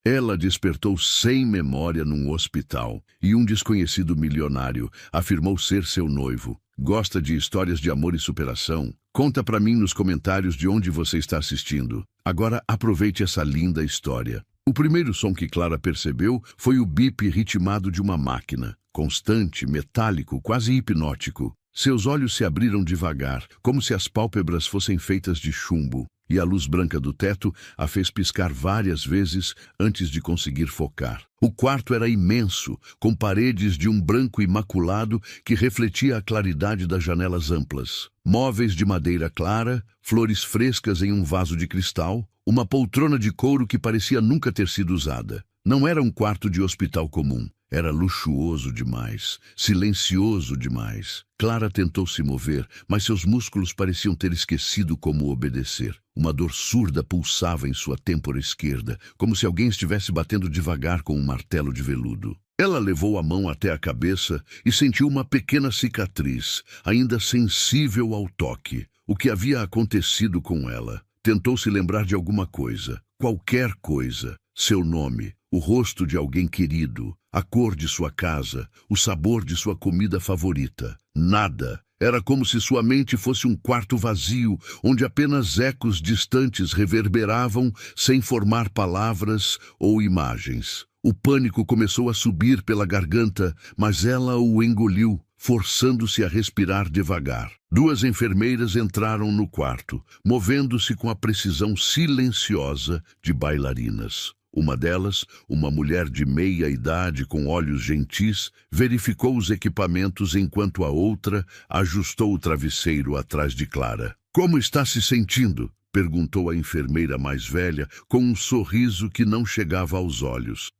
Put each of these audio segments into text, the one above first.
Ela despertou sem memória num hospital, e um desconhecido milionário afirmou ser seu noivo. Gosta de histórias de amor e superação? Conta pra mim nos comentários de onde você está assistindo. Agora aproveite essa linda história. O primeiro som que Clara percebeu foi o bip ritmado de uma máquina. Constante, metálico, quase hipnótico. Seus olhos se abriram devagar, como se as pálpebras fossem feitas de chumbo, e a luz branca do teto a fez piscar várias vezes antes de conseguir focar. O quarto era imenso, com paredes de um branco imaculado que refletia a claridade das janelas amplas. Móveis de madeira clara, flores frescas em um vaso de cristal, uma poltrona de couro que parecia nunca ter sido usada. Não era um quarto de hospital comum. Era luxuoso demais, silencioso demais. Clara tentou se mover, mas seus músculos pareciam ter esquecido como obedecer. Uma dor surda pulsava em sua têmpora esquerda, como se alguém estivesse batendo devagar com um martelo de veludo. Ela levou a mão até a cabeça e sentiu uma pequena cicatriz, ainda sensível ao toque. O que havia acontecido com ela? Tentou se lembrar de alguma coisa, qualquer coisa. Seu nome, o rosto de alguém querido, a cor de sua casa, o sabor de sua comida favorita. Nada. Era como se sua mente fosse um quarto vazio, onde apenas ecos distantes reverberavam sem formar palavras ou imagens. O pânico começou a subir pela garganta, mas ela o engoliu, forçando-se a respirar devagar. Duas enfermeiras entraram no quarto, movendo-se com a precisão silenciosa de bailarinas. Uma delas, uma mulher de meia idade com olhos gentis, verificou os equipamentos enquanto a outra ajustou o travesseiro atrás de Clara. "Como está se sentindo?" perguntou a enfermeira mais velha, com um sorriso que não chegava aos olhos.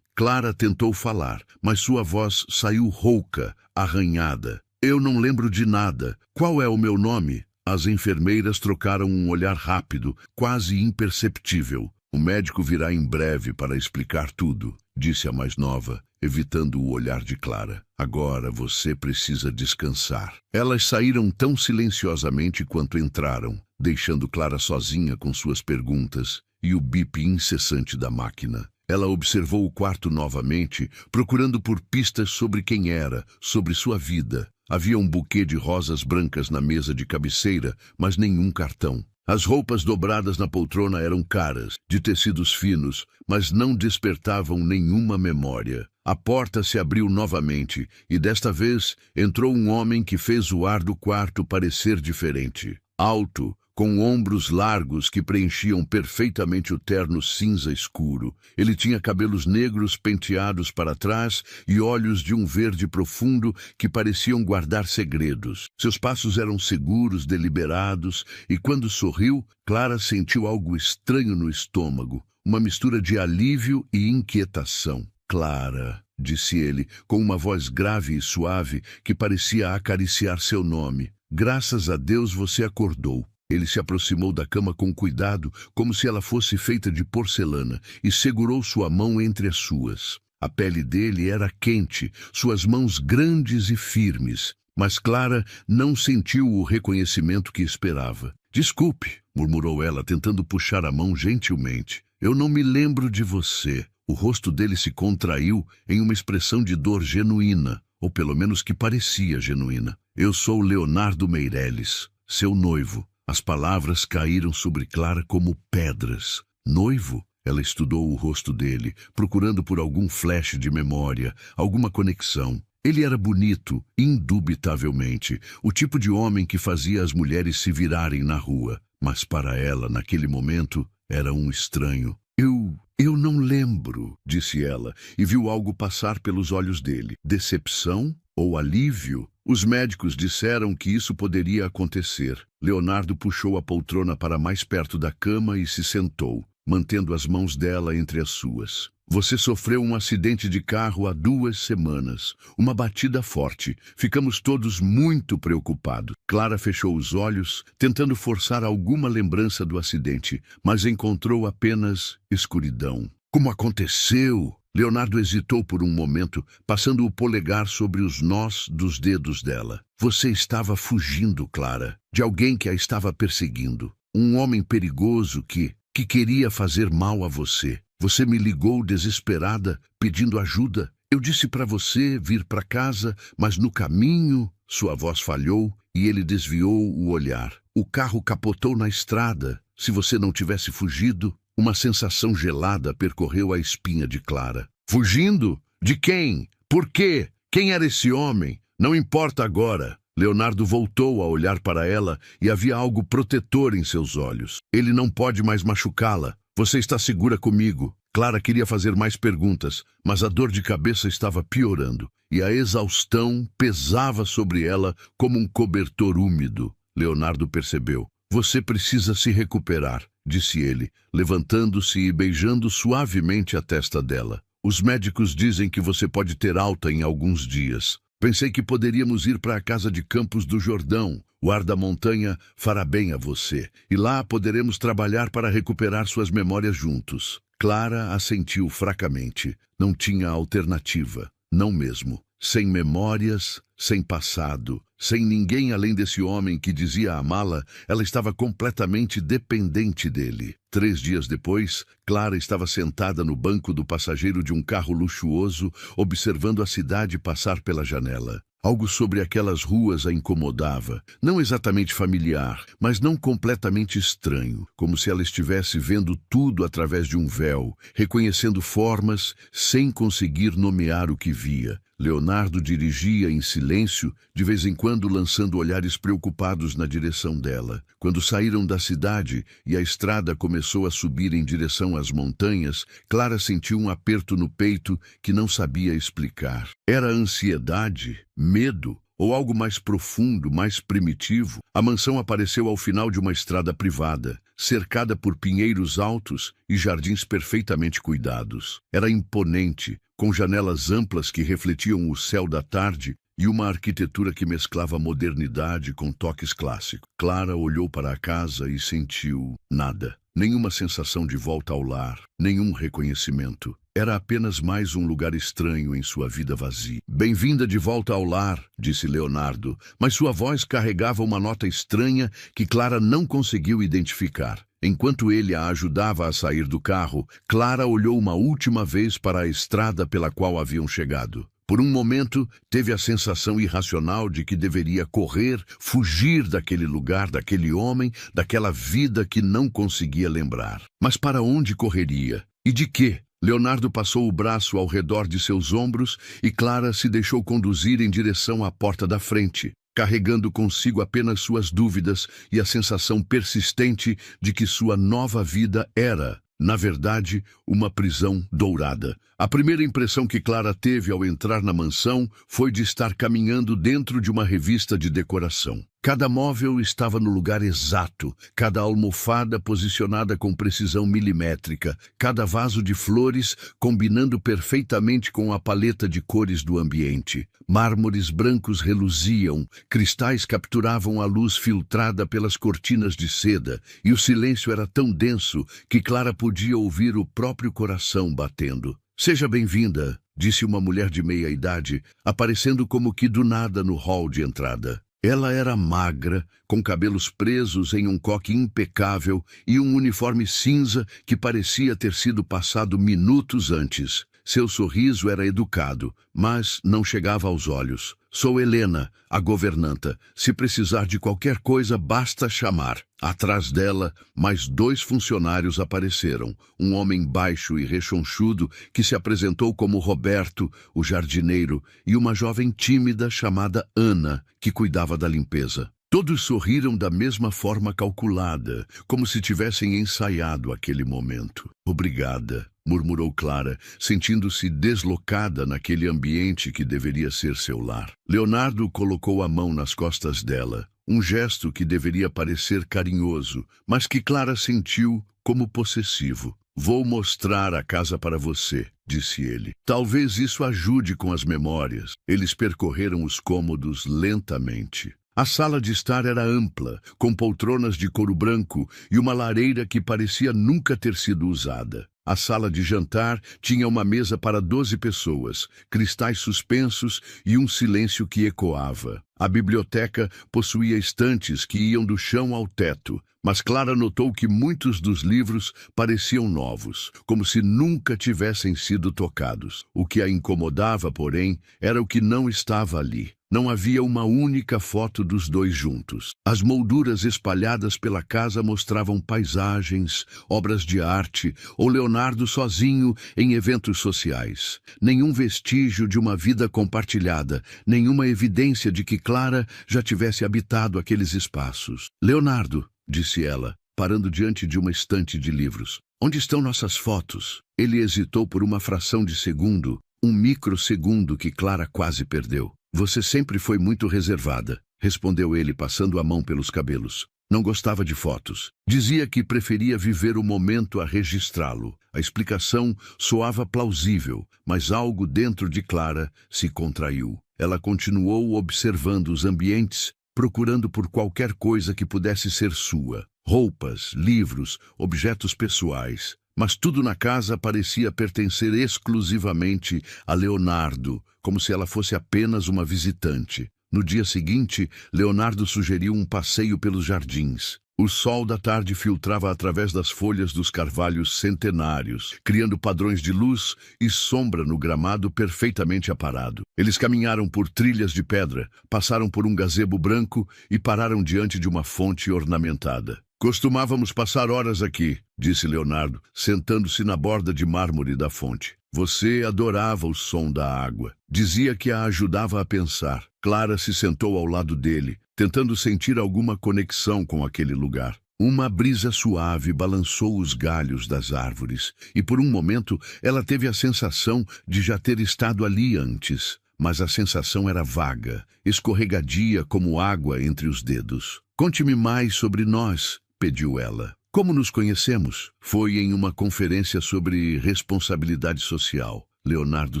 Clara tentou falar, mas sua voz saiu rouca, arranhada. "Eu não lembro de nada. Qual é o meu nome?" As enfermeiras trocaram um olhar rápido, quase imperceptível. "O médico virá em breve para explicar tudo", disse a mais nova, evitando o olhar de Clara. "Agora você precisa descansar." Elas saíram tão silenciosamente quanto entraram, deixando Clara sozinha com suas perguntas e o bip incessante da máquina. Ela observou o quarto novamente, procurando por pistas sobre quem era, sobre sua vida. Havia um buquê de rosas brancas na mesa de cabeceira, mas nenhum cartão. As roupas dobradas na poltrona eram caras, de tecidos finos, mas não despertavam nenhuma memória. A porta se abriu novamente, e desta vez entrou um homem que fez o ar do quarto parecer diferente. Alto, com ombros largos que preenchiam perfeitamente o terno cinza escuro. Ele tinha cabelos negros penteados para trás e olhos de um verde profundo que pareciam guardar segredos. Seus passos eram seguros, deliberados, e quando sorriu, Clara sentiu algo estranho no estômago, uma mistura de alívio e inquietação. "Clara", disse ele, com uma voz grave e suave que parecia acariciar seu nome. "Graças a Deus você acordou." Ele se aproximou da cama com cuidado, como se ela fosse feita de porcelana, e segurou sua mão entre as suas. A pele dele era quente, suas mãos grandes e firmes, mas Clara não sentiu o reconhecimento que esperava. "Desculpe", murmurou ela, tentando puxar a mão gentilmente. "Eu não me lembro de você." O rosto dele se contraiu em uma expressão de dor genuína, ou pelo menos que parecia genuína. "Eu sou Leonardo Meireles, seu noivo." As palavras caíram sobre Clara como pedras. "Noivo?" Ela estudou o rosto dele, procurando por algum flash de memória, alguma conexão. Ele era bonito, indubitavelmente, o tipo de homem que fazia as mulheres se virarem na rua. Mas para ela, naquele momento, era um estranho. Eu não lembro", disse ela, e viu algo passar pelos olhos dele. Decepção ou alívio? Os médicos disseram que isso poderia acontecer. Leonardo puxou a poltrona para mais perto da cama e se sentou, mantendo as mãos dela entre as suas. "Você sofreu um acidente de carro há 2 semanas. Uma batida forte. Ficamos todos muito preocupados." Clara fechou os olhos, tentando forçar alguma lembrança do acidente, mas encontrou apenas escuridão. "Como aconteceu?" Leonardo hesitou por um momento, passando o polegar sobre os nós dos dedos dela. "Você estava fugindo, Clara, de alguém que a estava perseguindo. Um homem perigoso que queria fazer mal a você." Você me ligou desesperada, pedindo ajuda. Eu disse para você vir para casa, mas no caminho sua voz falhou e ele desviou o olhar. O carro capotou na estrada. Se você não tivesse fugido, uma sensação gelada percorreu a espinha de Clara. Fugindo? De quem? Por quê? Quem era esse homem? Não importa agora. Leonardo voltou a olhar para ela e havia algo protetor em seus olhos. Ele não pode mais machucá-la. Você está segura comigo? Clara queria fazer mais perguntas, mas a dor de cabeça estava piorando e a exaustão pesava sobre ela como um cobertor úmido. Leonardo percebeu. Você precisa se recuperar, disse ele, levantando-se e beijando suavemente a testa dela. Os médicos dizem que você pode ter alta em alguns dias. Pensei que poderíamos ir para a casa de Campos do Jordão. O ar da montanha fará bem a você, e lá poderemos trabalhar para recuperar suas memórias juntos. Clara assentiu fracamente. Não tinha alternativa. Não mesmo. Sem memórias, sem passado, sem ninguém além desse homem que dizia amá-la, ela estava completamente dependente dele. 3 dias depois, Clara estava sentada no banco do passageiro de um carro luxuoso, observando a cidade passar pela janela. Algo sobre aquelas ruas a incomodava, não exatamente familiar, mas não completamente estranho, como se ela estivesse vendo tudo através de um véu, reconhecendo formas sem conseguir nomear o que via. Leonardo dirigia em silêncio, de vez em quando lançando olhares preocupados na direção dela. Quando saíram da cidade e a estrada começou a subir em direção às montanhas, Clara sentiu um aperto no peito que não sabia explicar. Era ansiedade, medo ou algo mais profundo, mais primitivo? A mansão apareceu ao final de uma estrada privada, cercada por pinheiros altos e jardins perfeitamente cuidados. Era imponente, com janelas amplas que refletiam o céu da tarde e uma arquitetura que mesclava modernidade com toques clássicos. Clara olhou para a casa e sentiu nada. Nenhuma sensação de volta ao lar, nenhum reconhecimento. Era apenas mais um lugar estranho em sua vida vazia. Bem-vinda de volta ao lar, disse Leonardo, mas sua voz carregava uma nota estranha que Clara não conseguiu identificar. Enquanto ele a ajudava a sair do carro, Clara olhou uma última vez para a estrada pela qual haviam chegado. Por um momento, teve a sensação irracional de que deveria correr, fugir daquele lugar, daquele homem, daquela vida que não conseguia lembrar. Mas para onde correria? E de quê? Leonardo passou o braço ao redor de seus ombros e Clara se deixou conduzir em direção à porta da frente, carregando consigo apenas suas dúvidas e a sensação persistente de que sua nova vida era, na verdade, uma prisão dourada. A primeira impressão que Clara teve ao entrar na mansão foi de estar caminhando dentro de uma revista de decoração. Cada móvel estava no lugar exato, cada almofada posicionada com precisão milimétrica, cada vaso de flores combinando perfeitamente com a paleta de cores do ambiente. Mármores brancos reluziam, cristais capturavam a luz filtrada pelas cortinas de seda, e o silêncio era tão denso que Clara podia ouvir o próprio coração batendo. "Seja bem-vinda", disse uma mulher de meia idade, aparecendo como que do nada no hall de entrada. Ela era magra, com cabelos presos em um coque impecável e um uniforme cinza que parecia ter sido passado minutos antes. Seu sorriso era educado, mas não chegava aos olhos. "Sou Helena, a governanta. Se precisar de qualquer coisa, basta chamar." Atrás dela, mais 2 funcionários apareceram. Um homem baixo e rechonchudo que se apresentou como Roberto, o jardineiro, e uma jovem tímida chamada Ana, que cuidava da limpeza. Todos sorriram da mesma forma calculada, como se tivessem ensaiado aquele momento. "Obrigada", murmurou Clara, sentindo-se deslocada naquele ambiente que deveria ser seu lar. Leonardo colocou a mão nas costas dela, um gesto que deveria parecer carinhoso, mas que Clara sentiu como possessivo. "Vou mostrar a casa para você", disse ele. "Talvez isso ajude com as memórias." Eles percorreram os cômodos lentamente. A sala de estar era ampla, com poltronas de couro branco e uma lareira que parecia nunca ter sido usada. A sala de jantar tinha uma mesa para 12 pessoas, cristais suspensos e um silêncio que ecoava. A biblioteca possuía estantes que iam do chão ao teto, mas Clara notou que muitos dos livros pareciam novos, como se nunca tivessem sido tocados. O que a incomodava, porém, era o que não estava ali. Não havia uma única foto dos dois juntos. As molduras espalhadas pela casa mostravam paisagens, obras de arte ou Leonardo sozinho em eventos sociais. Nenhum vestígio de uma vida compartilhada, nenhuma evidência de que Clara já tivesse habitado aqueles espaços. "Leonardo", disse ela, parando diante de uma estante de livros. "Onde estão nossas fotos?" Ele hesitou por uma fração de segundo, um microsegundo que Clara quase perdeu. "Você sempre foi muito reservada", respondeu ele, passando a mão pelos cabelos. Não gostava de fotos. Dizia que preferia viver o momento a registrá-lo. A explicação soava plausível, mas algo dentro de Clara se contraiu. Ela continuou observando os ambientes, procurando por qualquer coisa que pudesse ser sua. Roupas, livros, objetos pessoais. Mas tudo na casa parecia pertencer exclusivamente a Leonardo, como se ela fosse apenas uma visitante. No dia seguinte, Leonardo sugeriu um passeio pelos jardins. O sol da tarde filtrava através das folhas dos carvalhos centenários, criando padrões de luz e sombra no gramado perfeitamente aparado. Eles caminharam por trilhas de pedra, passaram por um gazebo branco e pararam diante de uma fonte ornamentada. "Costumávamos passar horas aqui", disse Leonardo, sentando-se na borda de mármore da fonte. "Você adorava o som da água. Dizia que a ajudava a pensar." Clara se sentou ao lado dele, tentando sentir alguma conexão com aquele lugar. Uma brisa suave balançou os galhos das árvores, e por um momento ela teve a sensação de já ter estado ali antes. Mas a sensação era vaga, escorregadia como água entre os dedos. "Conte-me mais sobre nós", pediu ela. "Como nos conhecemos?" "Foi em uma conferência sobre responsabilidade social." Leonardo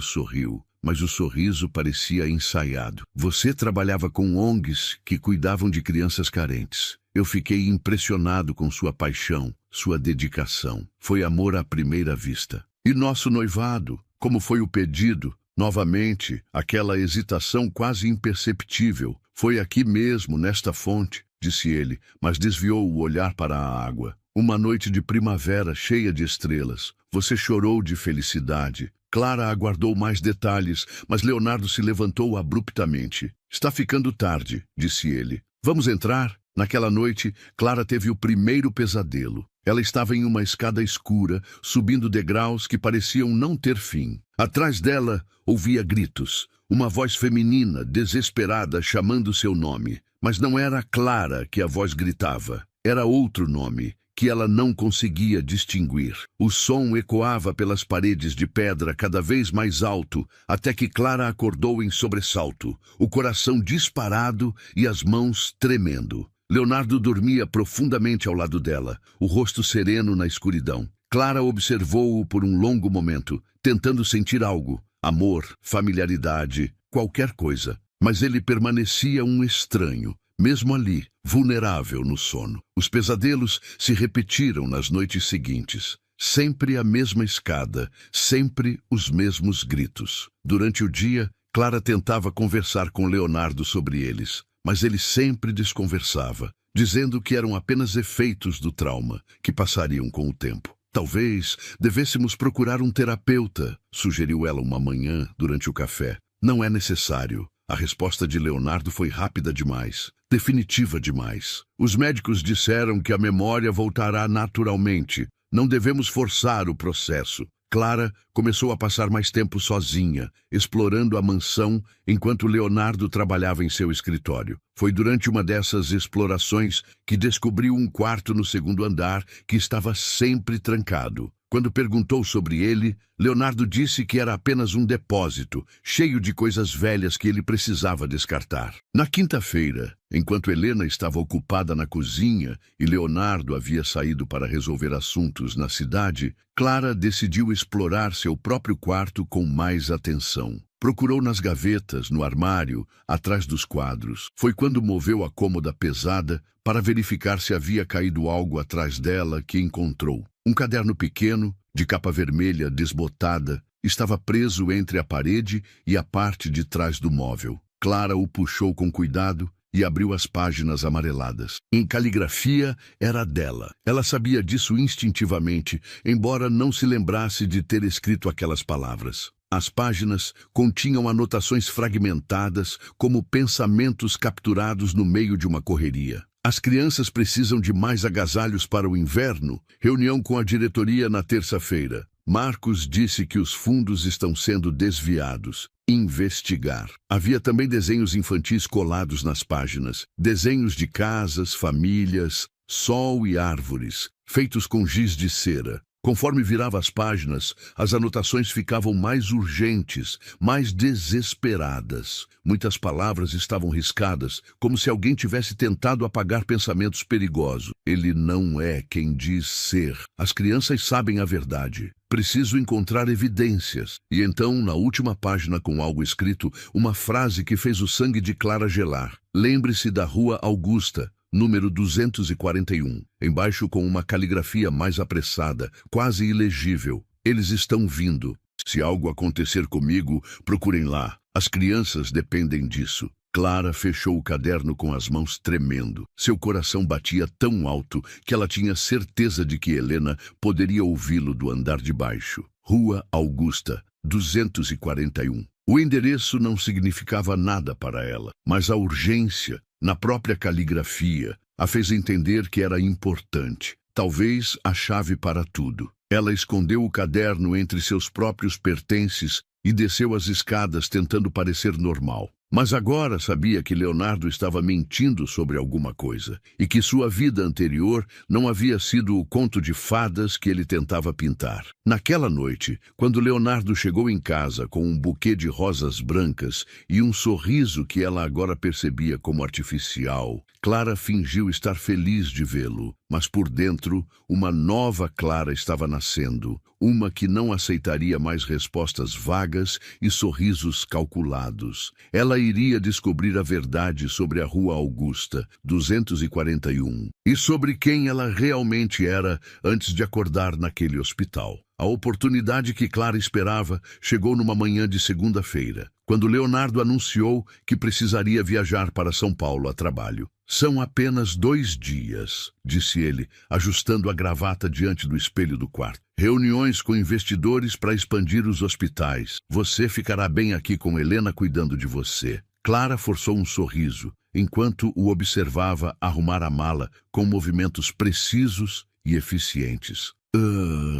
sorriu, mas o sorriso parecia ensaiado. "Você trabalhava com ONGs que cuidavam de crianças carentes. Eu fiquei impressionado com sua paixão, sua dedicação. Foi amor à primeira vista." "E nosso noivado? Como foi o pedido?" Novamente, aquela hesitação quase imperceptível. "Foi aqui mesmo, nesta fonte", disse ele, mas desviou o olhar para a água. "Uma noite de primavera cheia de estrelas. Você chorou de felicidade." Clara aguardou mais detalhes, mas Leonardo se levantou abruptamente. "Está ficando tarde", disse ele. "Vamos entrar?" Naquela noite, Clara teve o primeiro pesadelo. Ela estava em uma escada escura, subindo degraus que pareciam não ter fim. Atrás dela, ouvia gritos. Uma voz feminina, desesperada, chamando seu nome. Mas não era Clara que a voz gritava. Era outro nome, que ela não conseguia distinguir. O som ecoava pelas paredes de pedra cada vez mais alto, até que Clara acordou em sobressalto, o coração disparado e as mãos tremendo. Leonardo dormia profundamente ao lado dela, o rosto sereno na escuridão. Clara observou-o por um longo momento, tentando sentir algo, amor, familiaridade, qualquer coisa. Mas ele permanecia um estranho, mesmo ali, vulnerável no sono. Os pesadelos se repetiram nas noites seguintes. Sempre a mesma escada, sempre os mesmos gritos. Durante o dia, Clara tentava conversar com Leonardo sobre eles, mas ele sempre desconversava, dizendo que eram apenas efeitos do trauma, que passariam com o tempo. "Talvez devêssemos procurar um terapeuta", sugeriu ela uma manhã durante o café. "Não é necessário." A resposta de Leonardo foi rápida demais, definitiva demais. "Os médicos disseram que a memória voltará naturalmente. Não devemos forçar o processo." Clara começou a passar mais tempo sozinha, explorando a mansão enquanto Leonardo trabalhava em seu escritório. Foi durante uma dessas explorações que descobriu um quarto no segundo andar que estava sempre trancado. Quando perguntou sobre ele, Leonardo disse que era apenas um depósito, cheio de coisas velhas que ele precisava descartar. Na quinta-feira, enquanto Helena estava ocupada na cozinha e Leonardo havia saído para resolver assuntos na cidade, Clara decidiu explorar seu próprio quarto com mais atenção. Procurou nas gavetas, no armário, atrás dos quadros. Foi quando moveu a cômoda pesada para verificar se havia caído algo atrás dela que encontrou. Um caderno pequeno, de capa vermelha desbotada, estava preso entre a parede e a parte de trás do móvel. Clara o puxou com cuidado e abriu as páginas amareladas. Em caligrafia era dela. Ela sabia disso instintivamente, embora não se lembrasse de ter escrito aquelas palavras. As páginas continham anotações fragmentadas, como pensamentos capturados no meio de uma correria. As crianças precisam de mais agasalhos para o inverno. Reunião com a diretoria na terça-feira. Marcos disse que os fundos estão sendo desviados. Investigar. Havia também desenhos infantis colados nas páginas. Desenhos de casas, famílias, sol e árvores, feitos com giz de cera. Conforme virava as páginas, as anotações ficavam mais urgentes, mais desesperadas. Muitas palavras estavam riscadas, como se alguém tivesse tentado apagar pensamentos perigosos. Ele não é quem diz ser. As crianças sabem a verdade. Preciso encontrar evidências. E então, na última página com algo escrito, uma frase que fez o sangue de Clara gelar. Lembre-se da Rua Augusta, número 241, embaixo com uma caligrafia mais apressada, quase ilegível. Eles estão vindo. Se algo acontecer comigo, procurem lá. As crianças dependem disso. Clara fechou o caderno com as mãos tremendo. Seu coração batia tão alto que ela tinha certeza de que Helena poderia ouvi-lo do andar de baixo. Rua Augusta, 241. O endereço não significava nada para ela, mas a urgência, na própria caligrafia, a fez entender que era importante, talvez a chave para tudo. Ela escondeu o caderno entre seus próprios pertences e desceu as escadas tentando parecer normal. Mas agora sabia que Leonardo estava mentindo sobre alguma coisa e que sua vida anterior não havia sido o conto de fadas que ele tentava pintar. Naquela noite, quando Leonardo chegou em casa com um buquê de rosas brancas e um sorriso que ela agora percebia como artificial, Clara fingiu estar feliz de vê-lo, mas por dentro, uma nova Clara estava nascendo, uma que não aceitaria mais respostas vagas e sorrisos calculados. Ela iria descobrir a verdade sobre a Rua Augusta, 241, e sobre quem ela realmente era antes de acordar naquele hospital. A oportunidade que Clara esperava chegou numa manhã de segunda-feira, quando Leonardo anunciou que precisaria viajar para São Paulo a trabalho. São apenas 2 dias, disse ele, ajustando a gravata diante do espelho do quarto. Reuniões com investidores para expandir os hospitais. Você ficará bem aqui com Helena cuidando de você. Clara forçou um sorriso, enquanto o observava arrumar a mala com movimentos precisos e eficientes.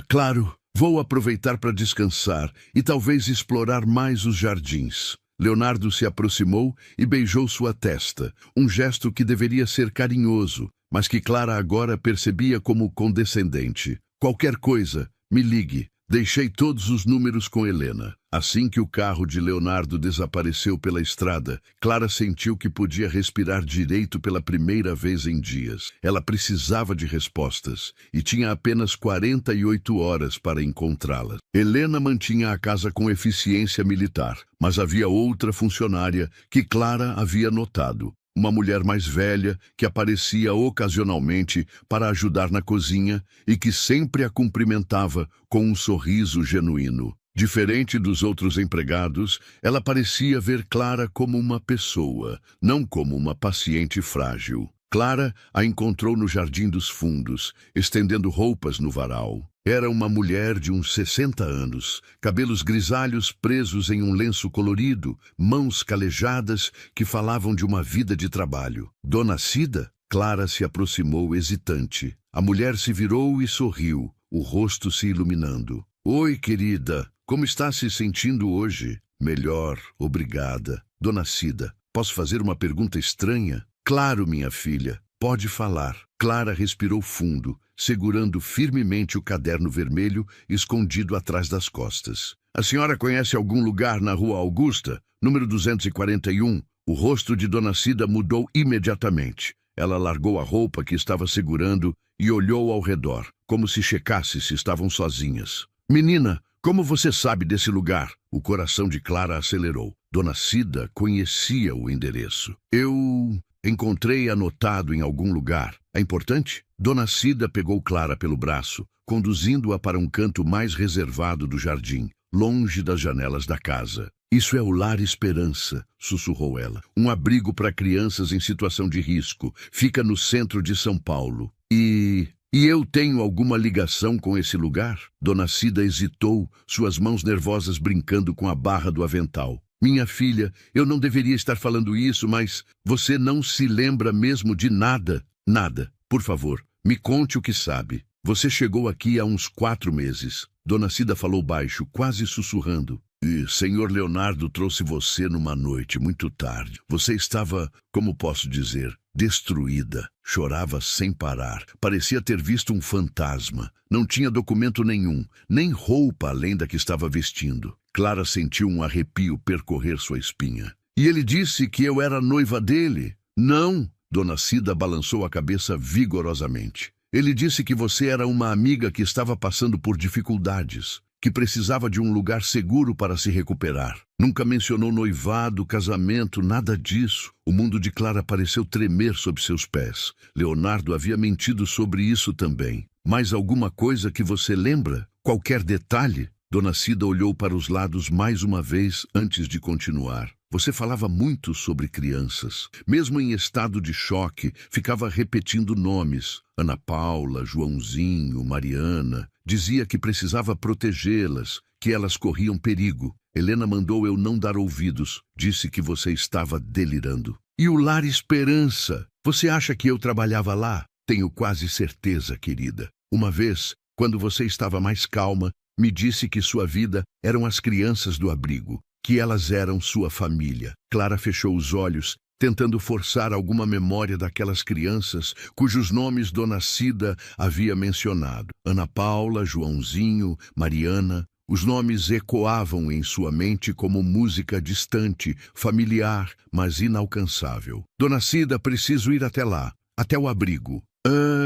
Claro. Vou aproveitar para descansar e talvez explorar mais os jardins. Leonardo se aproximou e beijou sua testa, um gesto que deveria ser carinhoso, mas que Clara agora percebia como condescendente. Qualquer coisa, me ligue. Deixei todos os números com Helena. Assim que o carro de Leonardo desapareceu pela estrada, Clara sentiu que podia respirar direito pela primeira vez em dias. Ela precisava de respostas e tinha apenas 48 horas para encontrá-las. Helena mantinha a casa com eficiência militar, mas havia outra funcionária que Clara havia notado. Uma mulher mais velha que aparecia ocasionalmente para ajudar na cozinha e que sempre a cumprimentava com um sorriso genuíno. Diferente dos outros empregados, ela parecia ver Clara como uma pessoa, não como uma paciente frágil. Clara a encontrou no Jardim dos Fundos, estendendo roupas no varal. Era uma mulher de uns 60 anos, cabelos grisalhos presos em um lenço colorido, mãos calejadas que falavam de uma vida de trabalho. Dona Cida? Clara se aproximou hesitante. A mulher se virou e sorriu, o rosto se iluminando. Oi, querida, como está se sentindo hoje? Melhor, obrigada. Dona Cida, posso fazer uma pergunta estranha? Claro, minha filha, pode falar. Clara respirou fundo, segurando firmemente o caderno vermelho escondido atrás das costas. A senhora conhece algum lugar na Rua Augusta, número 241? O rosto de Dona Cida mudou imediatamente. Ela largou a roupa que estava segurando e olhou ao redor, como se checasse se estavam sozinhas. Menina, como você sabe desse lugar? O coração de Clara acelerou. Dona Cida conhecia o endereço. Eu encontrei anotado em algum lugar. É importante? Dona Cida pegou Clara pelo braço, conduzindo-a para um canto mais reservado do jardim, longe das janelas da casa. Isso é o Lar Esperança, sussurrou ela. Um abrigo para crianças em situação de risco. Fica no centro de São Paulo. E eu tenho alguma ligação com esse lugar? Dona Cida hesitou, suas mãos nervosas brincando com a barra do avental. Minha filha, eu não deveria estar falando isso, mas você não se lembra mesmo de nada? Nada. Por favor, me conte o que sabe. Você chegou aqui há uns 4 meses. Dona Cida falou baixo, quase sussurrando. E Senhor Leonardo trouxe você numa noite muito tarde. Você estava, como posso dizer, destruída. Chorava sem parar. Parecia ter visto um fantasma. Não tinha documento nenhum, nem roupa além da que estava vestindo. Clara sentiu um arrepio percorrer sua espinha. E ele disse que eu era noiva dele? Não. Dona Cida balançou a cabeça vigorosamente. Ele disse que você era uma amiga que estava passando por dificuldades, que precisava de um lugar seguro para se recuperar. Nunca mencionou noivado, casamento, nada disso. O mundo de Clara pareceu tremer sob seus pés. Leonardo havia mentido sobre isso também. Mais alguma coisa que você lembra? Qualquer detalhe? Dona Cida olhou para os lados mais uma vez antes de continuar. Você falava muito sobre crianças. Mesmo em estado de choque, ficava repetindo nomes. Ana Paula, Joãozinho, Mariana. Dizia que precisava protegê-las, que elas corriam perigo. Helena mandou eu não dar ouvidos. Disse que você estava delirando. E o Lar Esperança? Você acha que eu trabalhava lá? Tenho quase certeza, querida. Uma vez, quando você estava mais calma, me disse que sua vida eram as crianças do abrigo, que elas eram sua família. Clara fechou os olhos, tentando forçar alguma memória daquelas crianças cujos nomes Dona Cida havia mencionado. Ana Paula, Joãozinho, Mariana. Os nomes ecoavam em sua mente como música distante, familiar, mas inalcançável. Dona Cida, preciso ir até lá, até o abrigo.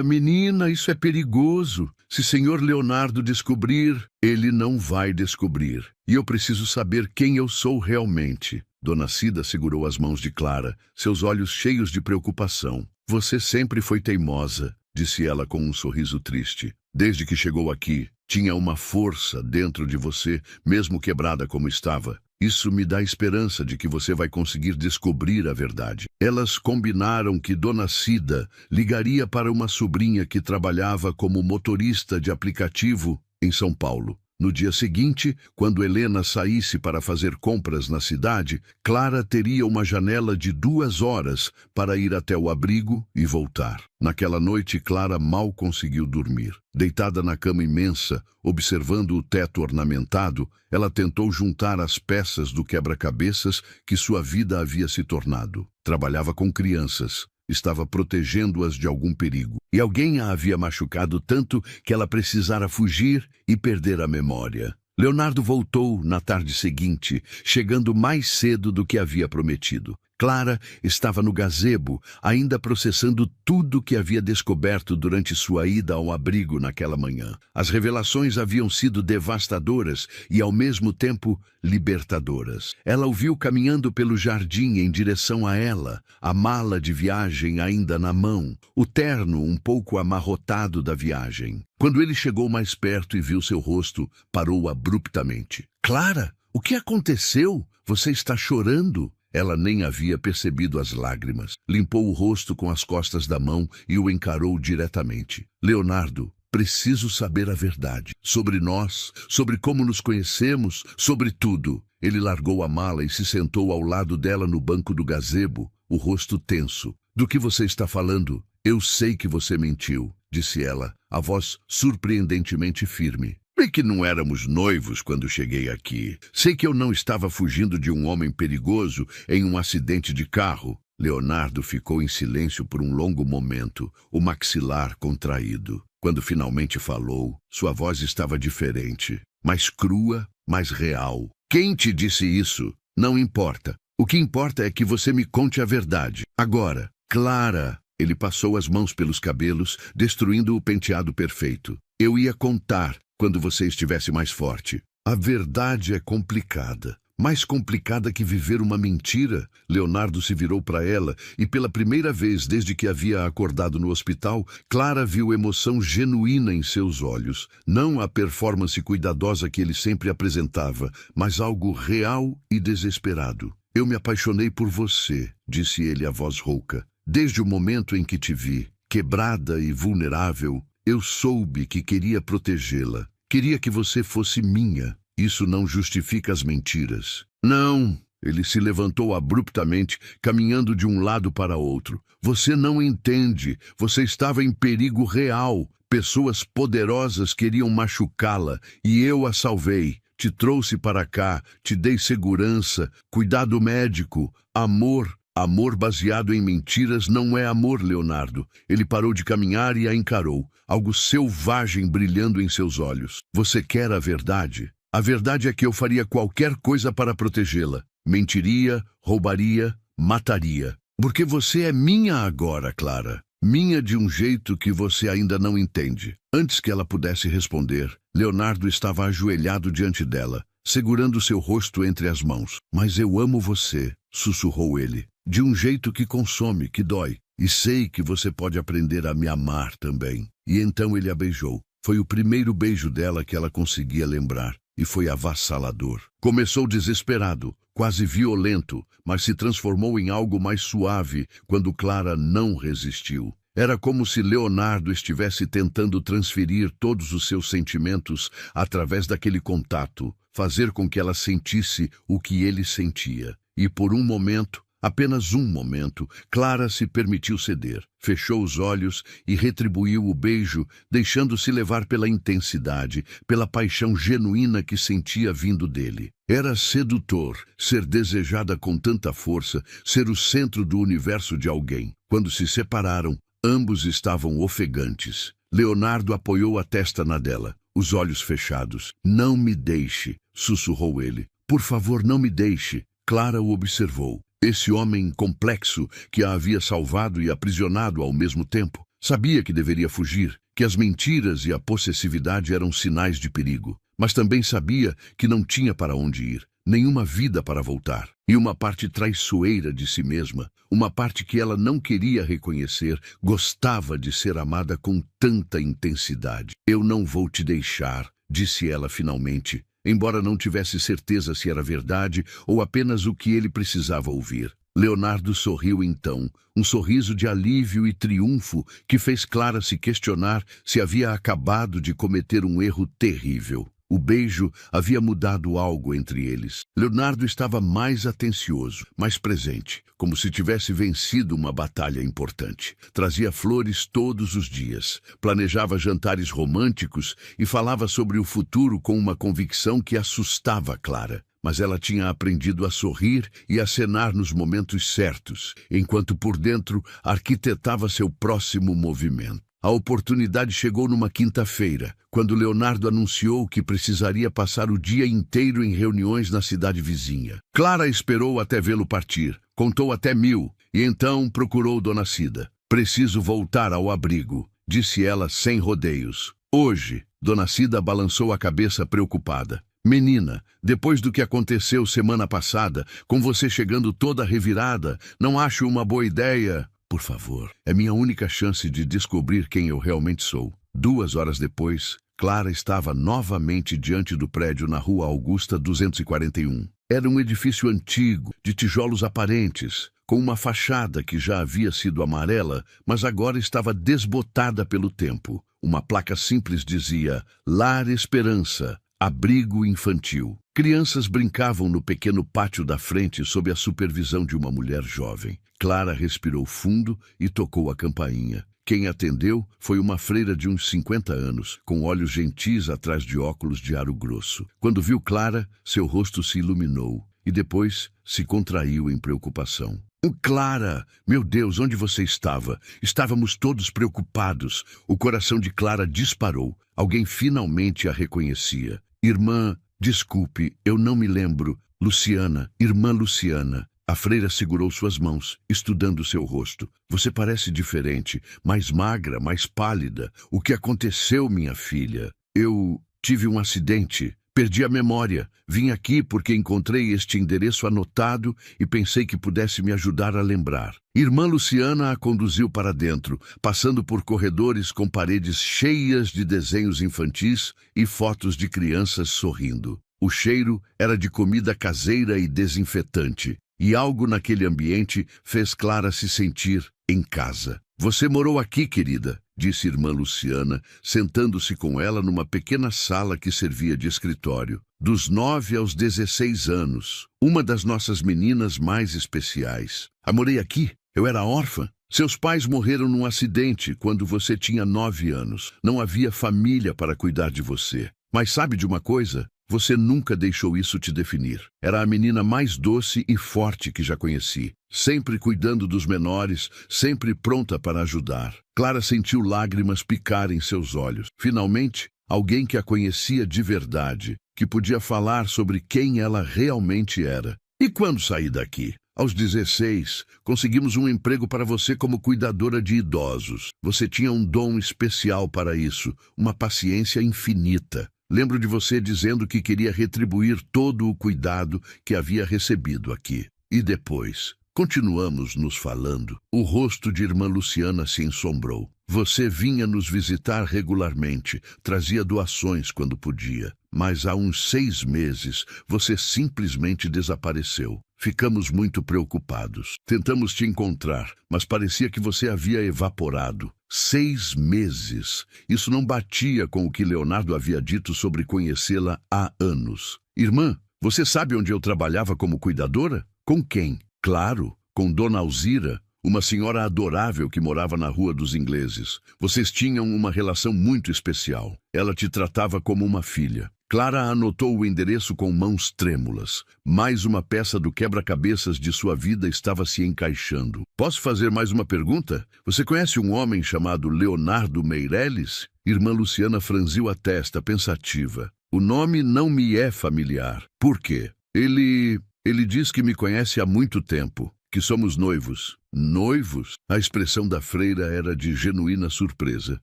Menina, isso é perigoso. Se Senhor Leonardo descobrir, ele não vai descobrir. E eu preciso saber quem eu sou realmente. Dona Cida segurou as mãos de Clara, seus olhos cheios de preocupação. Você sempre foi teimosa, disse ela com um sorriso triste. Desde que chegou aqui, tinha uma força dentro de você, mesmo quebrada como estava. Isso me dá esperança de que você vai conseguir descobrir a verdade. Elas combinaram que Dona Cida ligaria para uma sobrinha que trabalhava como motorista de aplicativo em São Paulo. No dia seguinte, quando Helena saísse para fazer compras na cidade, Clara teria uma janela de 2 horas para ir até o abrigo e voltar. Naquela noite, Clara mal conseguiu dormir. Deitada na cama imensa, observando o teto ornamentado, ela tentou juntar as peças do quebra-cabeças que sua vida havia se tornado. Trabalhava com crianças. Estava protegendo-as de algum perigo. E alguém a havia machucado tanto que ela precisara fugir e perder a memória. Leonardo voltou na tarde seguinte, chegando mais cedo do que havia prometido. Clara estava no gazebo, ainda processando tudo que havia descoberto durante sua ida ao abrigo naquela manhã. As revelações haviam sido devastadoras e, ao mesmo tempo, libertadoras. Ela o viu caminhando pelo jardim em direção a ela, a mala de viagem ainda na mão, o terno um pouco amarrotado da viagem. Quando ele chegou mais perto e viu seu rosto, parou abruptamente. Clara, o que aconteceu? Você está chorando? Ela nem havia percebido as lágrimas. Limpou o rosto com as costas da mão e o encarou diretamente. Leonardo, preciso saber a verdade. Sobre nós, sobre como nos conhecemos, sobre tudo. Ele largou a mala e se sentou ao lado dela no banco do gazebo, o rosto tenso. Do que você está falando? Eu sei que você mentiu, disse ela, a voz surpreendentemente firme. Bem que não éramos noivos quando cheguei aqui. Sei que eu não estava fugindo de um homem perigoso em um acidente de carro. Leonardo ficou em silêncio por um longo momento, o maxilar contraído. Quando finalmente falou, sua voz estava diferente, mais crua, mais real. Quem te disse isso? Não importa. O que importa é que você me conte a verdade. Agora, Clara. Ele passou as mãos pelos cabelos, destruindo o penteado perfeito. Eu ia contar quando você estivesse mais forte. A verdade é complicada. Mais complicada que viver uma mentira? Leonardo se virou para ela e, pela primeira vez desde que havia acordado no hospital, Clara viu emoção genuína em seus olhos. Não a performance cuidadosa que ele sempre apresentava, mas algo real e desesperado. Eu me apaixonei por você, disse ele a voz rouca. Desde o momento em que te vi, quebrada e vulnerável, eu soube que queria protegê-la. Queria que você fosse minha. Isso não justifica as mentiras. Não. Ele se levantou abruptamente, caminhando de um lado para outro. Você não entende. Você estava em perigo real. Pessoas poderosas queriam machucá-la e eu a salvei. Te trouxe para cá, te dei segurança, cuidado médico, amor. Amor baseado em mentiras não é amor, Leonardo. Ele parou de caminhar e a encarou, algo selvagem brilhando em seus olhos. Você quer a verdade? A verdade é que eu faria qualquer coisa para protegê-la. Mentiria, roubaria, mataria. Porque você é minha agora, Clara. Minha de um jeito que você ainda não entende. Antes que ela pudesse responder, Leonardo estava ajoelhado diante dela, segurando seu rosto entre as mãos. Mas eu amo você, sussurrou ele. De um jeito que consome, que dói. E sei que você pode aprender a me amar também. E então ele a beijou. Foi o primeiro beijo dela que ela conseguia lembrar. E foi avassalador. Começou desesperado, quase violento, mas se transformou em algo mais suave quando Clara não resistiu. Era como se Leonardo estivesse tentando transferir todos os seus sentimentos através daquele contato, fazer com que ela sentisse o que ele sentia. E por um momento, apenas um momento, Clara se permitiu ceder, fechou os olhos e retribuiu o beijo, deixando-se levar pela intensidade, pela paixão genuína que sentia vindo dele. Era sedutor ser desejada com tanta força, ser o centro do universo de alguém. Quando se separaram, ambos estavam ofegantes. Leonardo apoiou a testa na dela, os olhos fechados. Não me deixe, sussurrou ele. Por favor, não me deixe. Clara o observou. Esse homem complexo que a havia salvado e aprisionado ao mesmo tempo. Sabia que deveria fugir, que as mentiras e a possessividade eram sinais de perigo. Mas também sabia que não tinha para onde ir, nenhuma vida para voltar. E uma parte traiçoeira de si mesma, uma parte que ela não queria reconhecer, gostava de ser amada com tanta intensidade. Eu não vou te deixar, disse ela finalmente. Embora não tivesse certeza se era verdade ou apenas o que ele precisava ouvir. Leonardo sorriu então, um sorriso de alívio e triunfo que fez Clara se questionar se havia acabado de cometer um erro terrível. O beijo havia mudado algo entre eles. Leonardo estava mais atencioso, mais presente, como se tivesse vencido uma batalha importante. Trazia flores todos os dias, planejava jantares românticos e falava sobre o futuro com uma convicção que assustava Clara. Mas ela tinha aprendido a sorrir e acenar nos momentos certos, enquanto por dentro arquitetava seu próximo movimento. A oportunidade chegou numa quinta-feira, quando Leonardo anunciou que precisaria passar o dia inteiro em reuniões na cidade vizinha. Clara esperou até vê-lo partir, contou até 1000 e então procurou Dona Cida. Preciso voltar ao abrigo, disse ela sem rodeios. Hoje, Dona Cida balançou a cabeça preocupada. Menina, depois do que aconteceu semana passada, com você chegando toda revirada, não acho uma boa ideia. Por favor, é minha única chance de descobrir quem eu realmente sou. 2 horas depois, Clara estava novamente diante do prédio na Rua Augusta 241. Era um edifício antigo, de tijolos aparentes, com uma fachada que já havia sido amarela, mas agora estava desbotada pelo tempo. Uma placa simples dizia Lar Esperança, abrigo infantil. Crianças brincavam no pequeno pátio da frente sob a supervisão de uma mulher jovem. Clara respirou fundo e tocou a campainha. Quem atendeu foi uma freira de uns 50 anos, com olhos gentis atrás de óculos de aro grosso. Quando viu Clara, seu rosto se iluminou e depois se contraiu em preocupação. Clara! Meu Deus, onde você estava? Estávamos todos preocupados. O coração de Clara disparou. Alguém finalmente a reconhecia. Irmã, desculpe, eu não me lembro. Luciana, irmã Luciana. A freira segurou suas mãos, estudando seu rosto. Você parece diferente, mais magra, mais pálida. O que aconteceu, minha filha? Eu tive um acidente, Perdi a memória. Vim aqui porque encontrei este endereço anotado e pensei que pudesse me ajudar a lembrar. Irmã Luciana a conduziu para dentro, passando por corredores com paredes cheias de desenhos infantis e fotos de crianças sorrindo. O cheiro era de comida caseira e desinfetante, e algo naquele ambiente fez Clara se sentir em casa. Você morou aqui, querida, disse irmã Luciana, sentando-se com ela numa pequena sala que servia de escritório. Dos 9 aos 16 anos, uma das nossas meninas mais especiais. Morei aqui. Eu era órfã. Seus pais morreram num acidente quando você tinha 9 anos. Não havia família para cuidar de você. Mas sabe de uma coisa? Você nunca deixou isso te definir. Era a menina mais doce e forte que já conheci. Sempre cuidando dos menores, sempre pronta para ajudar. Clara sentiu lágrimas picar em seus olhos. Finalmente, alguém que a conhecia de verdade, que podia falar sobre quem ela realmente era. E quando saí daqui? Aos 16, conseguimos um emprego para você como cuidadora de idosos. Você tinha um dom especial para isso, uma paciência infinita. Lembro de você dizendo que queria retribuir todo o cuidado que havia recebido aqui. E depois, continuamos nos falando. O rosto de irmã Luciana se ensombrou. Você vinha nos visitar regularmente, trazia doações quando podia. Mas há uns 6 meses, você simplesmente desapareceu. Ficamos muito preocupados. Tentamos te encontrar, mas parecia que você havia evaporado. 6 meses. Isso não batia com o que Leonardo havia dito sobre conhecê-la há anos. Irmã, você sabe onde eu trabalhava como cuidadora? Com quem? Claro, com Dona Alzira, uma senhora adorável que morava na Rua dos Ingleses. Vocês tinham uma relação muito especial. Ela te tratava como uma filha. Clara anotou o endereço com mãos trêmulas. Mais uma peça do quebra-cabeças de sua vida estava se encaixando. Posso fazer mais uma pergunta? Você conhece um homem chamado Leonardo Meirelles? Irmã Luciana franziu a testa, pensativa. O nome não me é familiar. Por quê? Ele diz que me conhece há muito tempo, que somos noivos. Noivos? A expressão da freira era de genuína surpresa.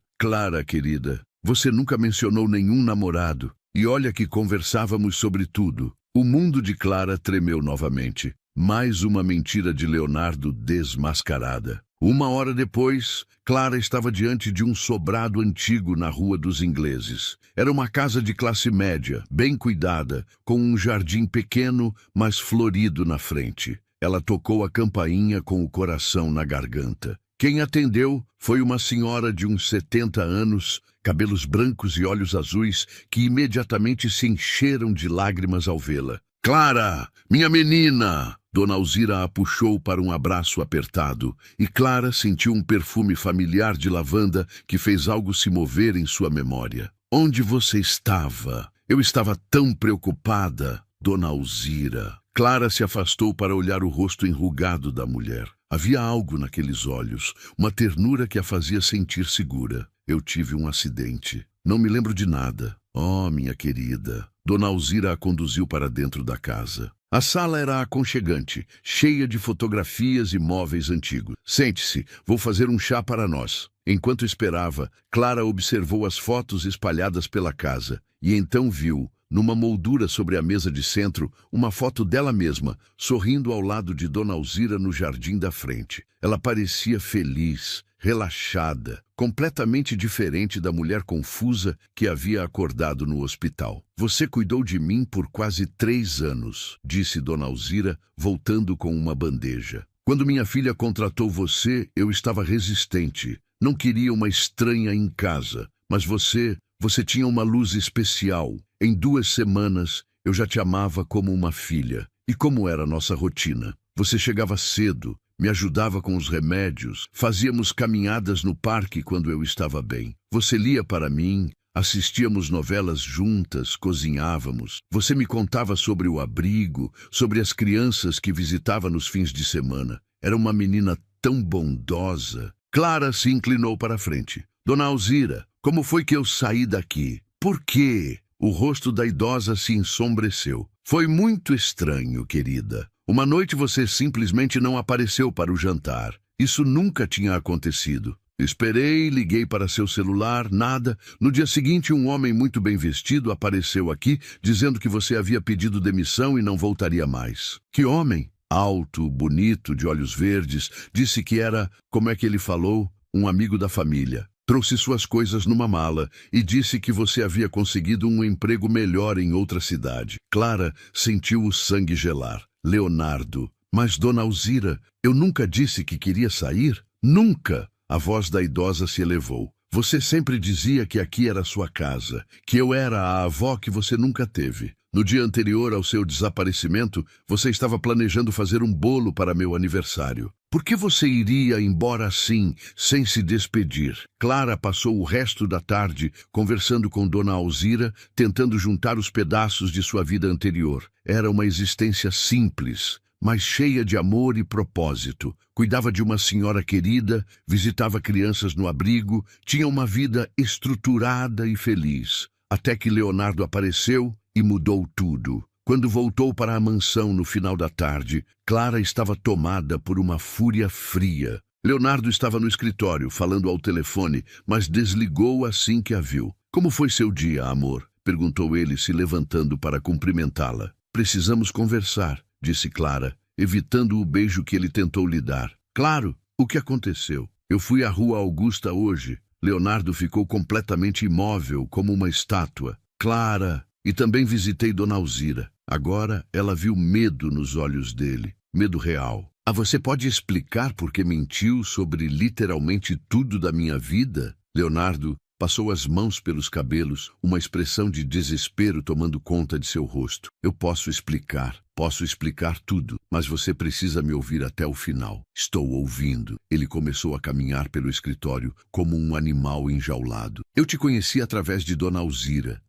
Clara, querida, você nunca mencionou nenhum namorado. E olha que conversávamos sobre tudo. O mundo de Clara tremeu novamente. Mais uma mentira de Leonardo desmascarada. 1 hora depois, Clara estava diante de um sobrado antigo na Rua dos Ingleses. Era uma casa de classe média, bem cuidada, com um jardim pequeno, mas florido na frente. Ela tocou a campainha com o coração na garganta. Quem atendeu foi uma senhora de uns 70 anos, cabelos brancos e olhos azuis, que imediatamente se encheram de lágrimas ao vê-la. Clara, minha menina! Dona Alzira a puxou para um abraço apertado, e Clara sentiu um perfume familiar de lavanda que fez algo se mover em sua memória. Onde você estava? Eu estava tão preocupada, Dona Alzira. Clara se afastou para olhar o rosto enrugado da mulher. Havia algo naqueles olhos, uma ternura que a fazia sentir segura. Eu tive um acidente. Não me lembro de nada. Oh, minha querida. Dona Alzira a conduziu para dentro da casa. A sala era aconchegante, cheia de fotografias e móveis antigos. Sente-se, vou fazer um chá para nós. Enquanto esperava, Clara observou as fotos espalhadas pela casa e então viu, numa moldura sobre a mesa de centro, uma foto dela mesma, sorrindo ao lado de Dona Alzira no jardim da frente. Ela parecia feliz, relaxada, completamente diferente da mulher confusa que havia acordado no hospital. Você cuidou de mim por quase 3 anos, disse Dona Alzira, voltando com uma bandeja. Quando minha filha contratou você, eu estava resistente. Não queria uma estranha em casa, mas você tinha uma luz especial. Em 2 semanas, eu já te amava como uma filha. E como era a nossa rotina? Você chegava cedo, me ajudava com os remédios, fazíamos caminhadas no parque quando eu estava bem. Você lia para mim, assistíamos novelas juntas, cozinhávamos. Você me contava sobre o abrigo, sobre as crianças que visitava nos fins de semana. Era uma menina tão bondosa. Clara se inclinou para a frente. Dona Alzira, como foi que eu saí daqui? Por quê? O rosto da idosa se ensombreceu. Foi muito estranho, querida. Uma noite você simplesmente não apareceu para o jantar. Isso nunca tinha acontecido. Esperei, liguei para seu celular, nada. No dia seguinte, um homem muito bem vestido apareceu aqui, dizendo que você havia pedido demissão e não voltaria mais. Que homem? Alto, bonito, de olhos verdes, disse que era, como é que ele falou, um amigo da família. Trouxe suas coisas numa mala e disse que você havia conseguido um emprego melhor em outra cidade. Clara sentiu o sangue gelar. Leonardo. Mas, dona Alzira, eu nunca disse que queria sair? Nunca! A voz da idosa se elevou. Você sempre dizia que aqui era sua casa, que eu era a avó que você nunca teve. No dia anterior ao seu desaparecimento, você estava planejando fazer um bolo para meu aniversário. Por que você iria embora assim, sem se despedir? Clara passou o resto da tarde conversando com Dona Alzira, tentando juntar os pedaços de sua vida anterior. Era uma existência simples, mas cheia de amor e propósito. Cuidava de uma senhora querida, visitava crianças no abrigo, tinha uma vida estruturada e feliz. Até que Leonardo apareceu e mudou tudo. Quando voltou para a mansão no final da tarde, Clara estava tomada por uma fúria fria. Leonardo estava no escritório, falando ao telefone, mas desligou assim que a viu. Como foi seu dia, amor? Perguntou ele, se levantando para cumprimentá-la. Precisamos conversar, disse Clara, evitando o beijo que ele tentou lhe dar. Claro, o que aconteceu? Eu fui à Rua Augusta hoje. Leonardo ficou completamente imóvel, como uma estátua. Clara... E também visitei Dona Alzira. Agora ela viu medo nos olhos dele. Medo real. Ah, você pode explicar por que mentiu sobre literalmente tudo da minha vida? Leonardo passou as mãos pelos cabelos, uma expressão de desespero tomando conta de seu rosto. Eu posso explicar tudo, mas você precisa me ouvir até o final. Estou ouvindo. Ele começou a caminhar pelo escritório como um animal enjaulado. Eu te conheci através de Dona Alzira.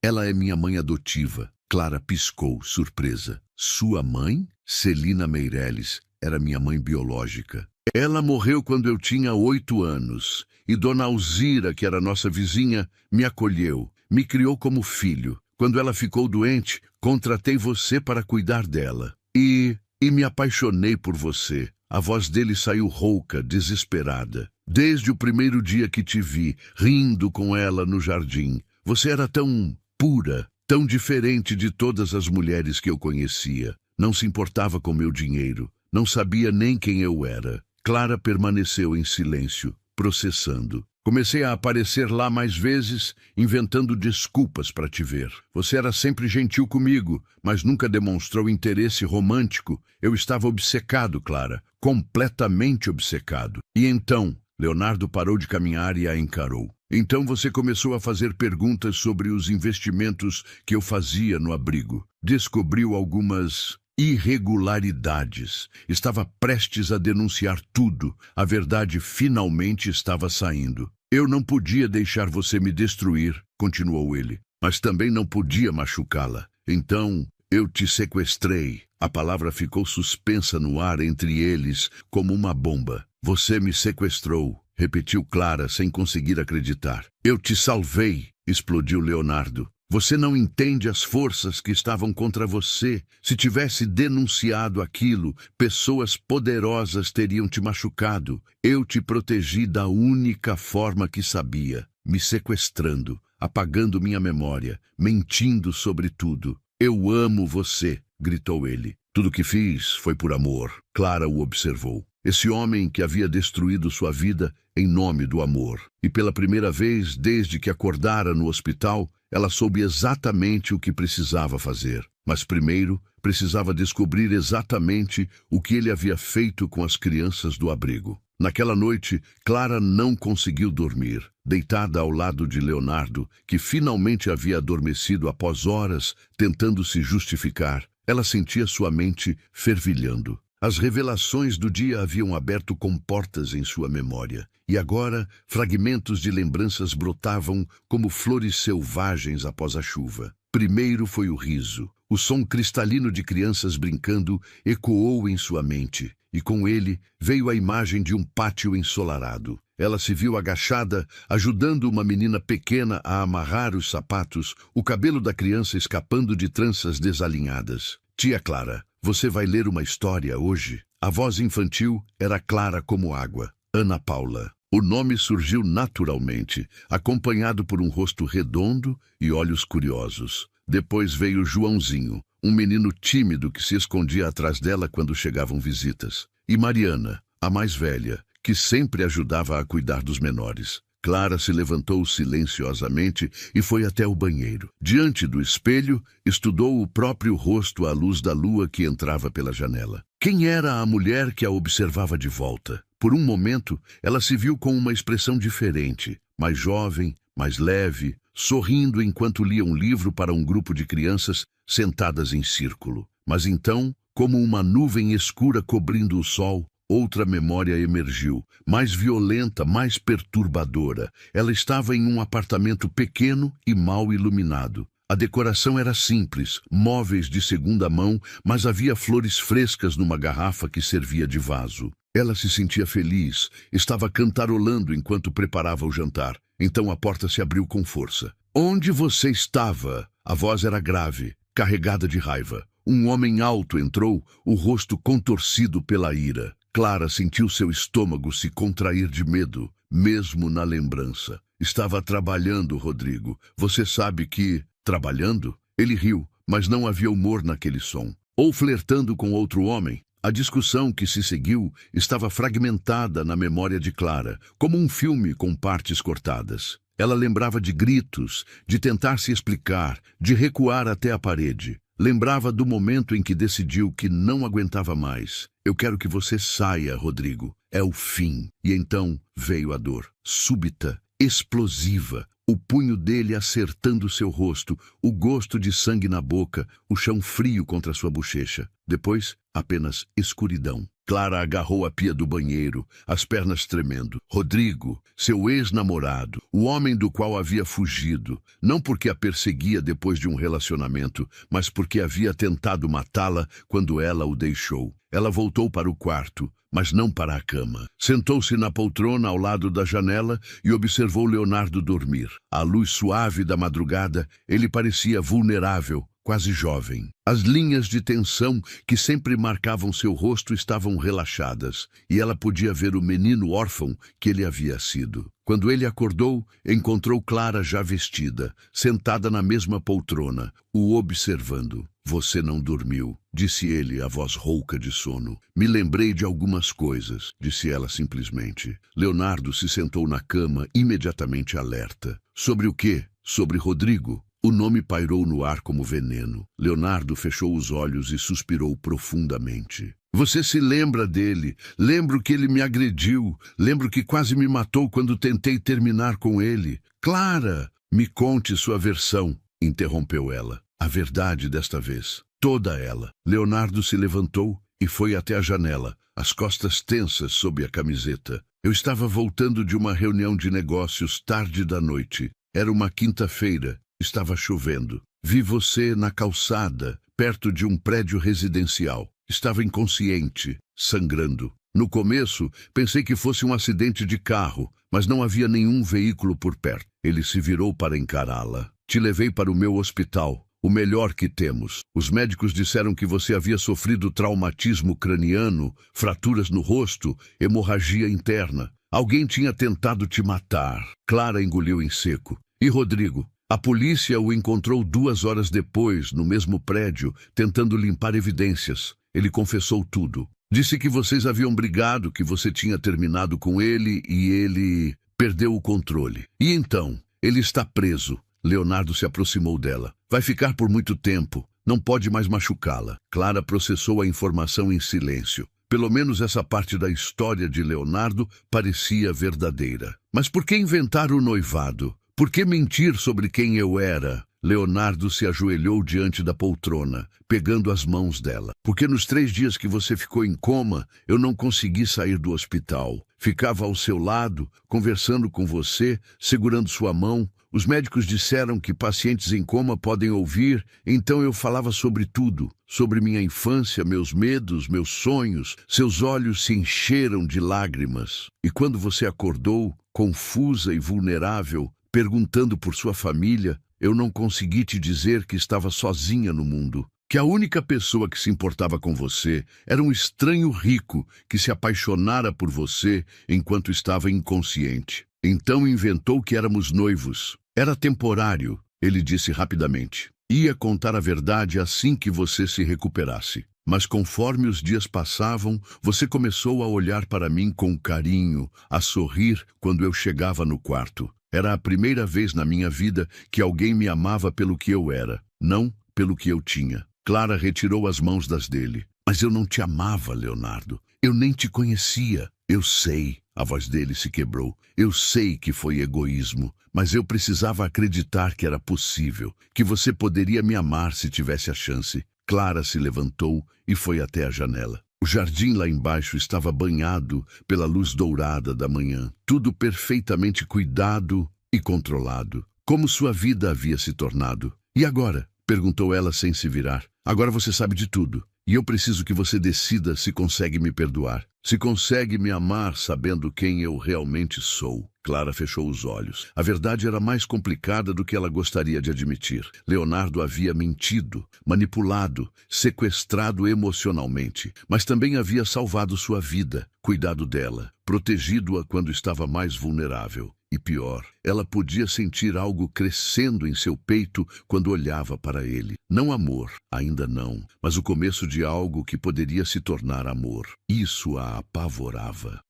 Ela é minha mãe adotiva. Clara piscou, surpresa. Sua mãe? Celina Meireles era minha mãe biológica. Ela morreu quando eu tinha 8 anos. E Dona Alzira, que era nossa vizinha, me acolheu, me criou como filho. Quando ela ficou doente, contratei você para cuidar dela. E me apaixonei por você. A voz dele saiu rouca, desesperada. Desde o primeiro dia que te vi, rindo com ela no jardim. Você era tão pura, tão diferente de todas as mulheres que eu conhecia. Não se importava com meu dinheiro, não sabia nem quem eu era. Clara permaneceu em silêncio, processando. Comecei a aparecer lá mais vezes, inventando desculpas para te ver. Você era sempre gentil comigo, mas nunca demonstrou interesse romântico. Eu estava obcecado, Clara, completamente obcecado. E então, Leonardo parou de caminhar e a encarou. Então você começou a fazer perguntas sobre os investimentos que eu fazia no abrigo. Descobriu algumas irregularidades. Estava prestes a denunciar tudo. A verdade finalmente estava saindo. Eu não podia deixar você me destruir, continuou ele, mas também não podia machucá-la. Então eu te sequestrei. A palavra ficou suspensa no ar entre eles como uma bomba. Você me sequestrou, repetiu Clara sem conseguir acreditar. Eu te salvei, explodiu Leonardo. Você não entende as forças que estavam contra você. Se tivesse denunciado aquilo, pessoas poderosas teriam te machucado. Eu te protegi da única forma que sabia, me sequestrando, apagando minha memória, mentindo sobre tudo. Eu amo você, gritou ele. Tudo que fiz foi por amor. Clara o observou. Esse homem que havia destruído sua vida em nome do amor. E pela primeira vez, desde que acordara no hospital, ela soube exatamente o que precisava fazer. Mas primeiro, precisava descobrir exatamente o que ele havia feito com as crianças do abrigo. Naquela noite, Clara não conseguiu dormir. Deitada ao lado de Leonardo, que finalmente havia adormecido após horas, tentando se justificar, ela sentia sua mente fervilhando. As revelações do dia haviam aberto comportas em sua memória, e agora fragmentos de lembranças brotavam como flores selvagens após a chuva. Primeiro foi o riso. O som cristalino de crianças brincando ecoou em sua mente, e com ele veio a imagem de um pátio ensolarado. Ela se viu agachada, ajudando uma menina pequena a amarrar os sapatos, o cabelo da criança escapando de tranças desalinhadas. Tia Clara, você vai ler uma história hoje? A voz infantil era clara como água. Ana Paula. O nome surgiu naturalmente, acompanhado por um rosto redondo e olhos curiosos. Depois veio Joãozinho, um menino tímido que se escondia atrás dela quando chegavam visitas. E Mariana, a mais velha, que sempre ajudava a cuidar dos menores. Clara se levantou silenciosamente e foi até o banheiro. Diante do espelho, estudou o próprio rosto à luz da lua que entrava pela janela. Quem era a mulher que a observava de volta? Por um momento, ela se viu com uma expressão diferente, mais jovem, mais leve, sorrindo enquanto lia um livro para um grupo de crianças sentadas em círculo. Mas então, como uma nuvem escura cobrindo o sol, outra memória emergiu, mais violenta, mais perturbadora. Ela estava em um apartamento pequeno e mal iluminado. A decoração era simples, móveis de segunda mão, mas havia flores frescas numa garrafa que servia de vaso. Ela se sentia feliz, estava cantarolando enquanto preparava o jantar. Então a porta se abriu com força. Onde você estava? A voz era grave, carregada de raiva. Um homem alto entrou, o rosto contorcido pela ira. Clara sentiu seu estômago se contrair de medo, mesmo na lembrança. Estava trabalhando, Rodrigo. Você sabe que... Trabalhando? Ele riu, mas não havia humor naquele som. Ou flertando com outro homem. A discussão que se seguiu estava fragmentada na memória de Clara, como um filme com partes cortadas. Ela lembrava de gritos, de tentar se explicar, de recuar até a parede. Lembrava do momento em que decidiu que não aguentava mais. Eu quero que você saia, Rodrigo. É o fim. E então veio a dor, súbita, explosiva. O punho dele acertando seu rosto, o gosto de sangue na boca, o chão frio contra sua bochecha. Depois, apenas escuridão. Clara agarrou a pia do banheiro, as pernas tremendo. Rodrigo, seu ex-namorado, o homem do qual havia fugido, não porque a perseguia depois de um relacionamento, mas porque havia tentado matá-la quando ela o deixou. Ela voltou para o quarto, mas não para a cama. Sentou-se na poltrona ao lado da janela e observou Leonardo dormir. À luz suave da madrugada, ele parecia vulnerável, quase jovem. As linhas de tensão que sempre marcavam seu rosto estavam relaxadas, e ela podia ver o menino órfão que ele havia sido. Quando ele acordou, encontrou Clara já vestida, sentada na mesma poltrona, o observando. Você não dormiu, disse ele, a voz rouca de sono. Me lembrei de algumas coisas, disse ela simplesmente. Leonardo se sentou na cama, imediatamente alerta. Sobre o quê? Sobre Rodrigo. O nome pairou no ar como veneno. Leonardo fechou os olhos e suspirou profundamente. Você se lembra dele? Lembro que ele me agrediu. Lembro que quase me matou quando tentei terminar com ele. Clara, me conte sua versão, interrompeu ela. A verdade desta vez. Toda ela. Leonardo se levantou e foi até a janela, as costas tensas sob a camiseta. Eu estava voltando de uma reunião de negócios tarde da noite. Era uma quinta-feira. Estava chovendo. Vi você na calçada, perto de um prédio residencial. Estava inconsciente, sangrando. No começo, pensei que fosse um acidente de carro, mas não havia nenhum veículo por perto. Ele se virou para encará-la. Te levei para o meu hospital, o melhor que temos. Os médicos disseram que você havia sofrido traumatismo craniano, fraturas no rosto, hemorragia interna. Alguém tinha tentado te matar. Clara engoliu em seco. E Rodrigo? A polícia o encontrou 2 horas depois, no mesmo prédio, tentando limpar evidências. Ele confessou tudo. Disse que vocês haviam brigado, que você tinha terminado com ele e ele perdeu o controle. E então? Ele está preso. Leonardo se aproximou dela. Vai ficar por muito tempo. Não pode mais machucá-la. Clara processou a informação em silêncio. Pelo menos essa parte da história de Leonardo parecia verdadeira. Mas por que inventar o noivado? Por que mentir sobre quem eu era? Leonardo se ajoelhou diante da poltrona, pegando as mãos dela. Porque nos 3 dias que você ficou em coma, eu não consegui sair do hospital. Ficava ao seu lado, conversando com você, segurando sua mão. Os médicos disseram que pacientes em coma podem ouvir, então eu falava sobre tudo. Sobre minha infância, meus medos, meus sonhos. Seus olhos se encheram de lágrimas. E quando você acordou, confusa e vulnerável, perguntando por sua família, eu não consegui te dizer que estava sozinha no mundo. que a única pessoa que se importava com você era um estranho rico que se apaixonara por você enquanto estava inconsciente. Então inventou que éramos noivos. Era temporário, ele disse rapidamente. Ia contar a verdade assim que você se recuperasse. Mas conforme os dias passavam, você começou a olhar para mim com carinho, a sorrir quando eu chegava no quarto. Era a primeira vez na minha vida que alguém me amava pelo que eu era, não pelo que eu tinha. Clara retirou as mãos das dele. Mas eu não te amava, Leonardo. Eu nem te conhecia. Eu sei. A voz dele se quebrou. Eu sei que foi egoísmo, mas eu precisava acreditar que era possível, que você poderia me amar se tivesse a chance. Clara se levantou e foi até a janela. O jardim lá embaixo estava banhado pela luz dourada da manhã, tudo perfeitamente cuidado e controlado, como sua vida havia se tornado. E agora? Perguntou ela sem se virar. Agora você sabe de tudo, e eu preciso que você decida se consegue me perdoar, se consegue me amar sabendo quem eu realmente sou. Clara fechou os olhos. A verdade era mais complicada do que ela gostaria de admitir. Leonardo havia mentido, manipulado, sequestrado emocionalmente, mas também havia salvado sua vida, cuidado dela, protegido-a quando estava mais vulnerável. E pior, ela podia sentir algo crescendo em seu peito quando olhava para ele. Não amor, ainda não, mas o começo de algo que poderia se tornar amor. Isso a apavorava.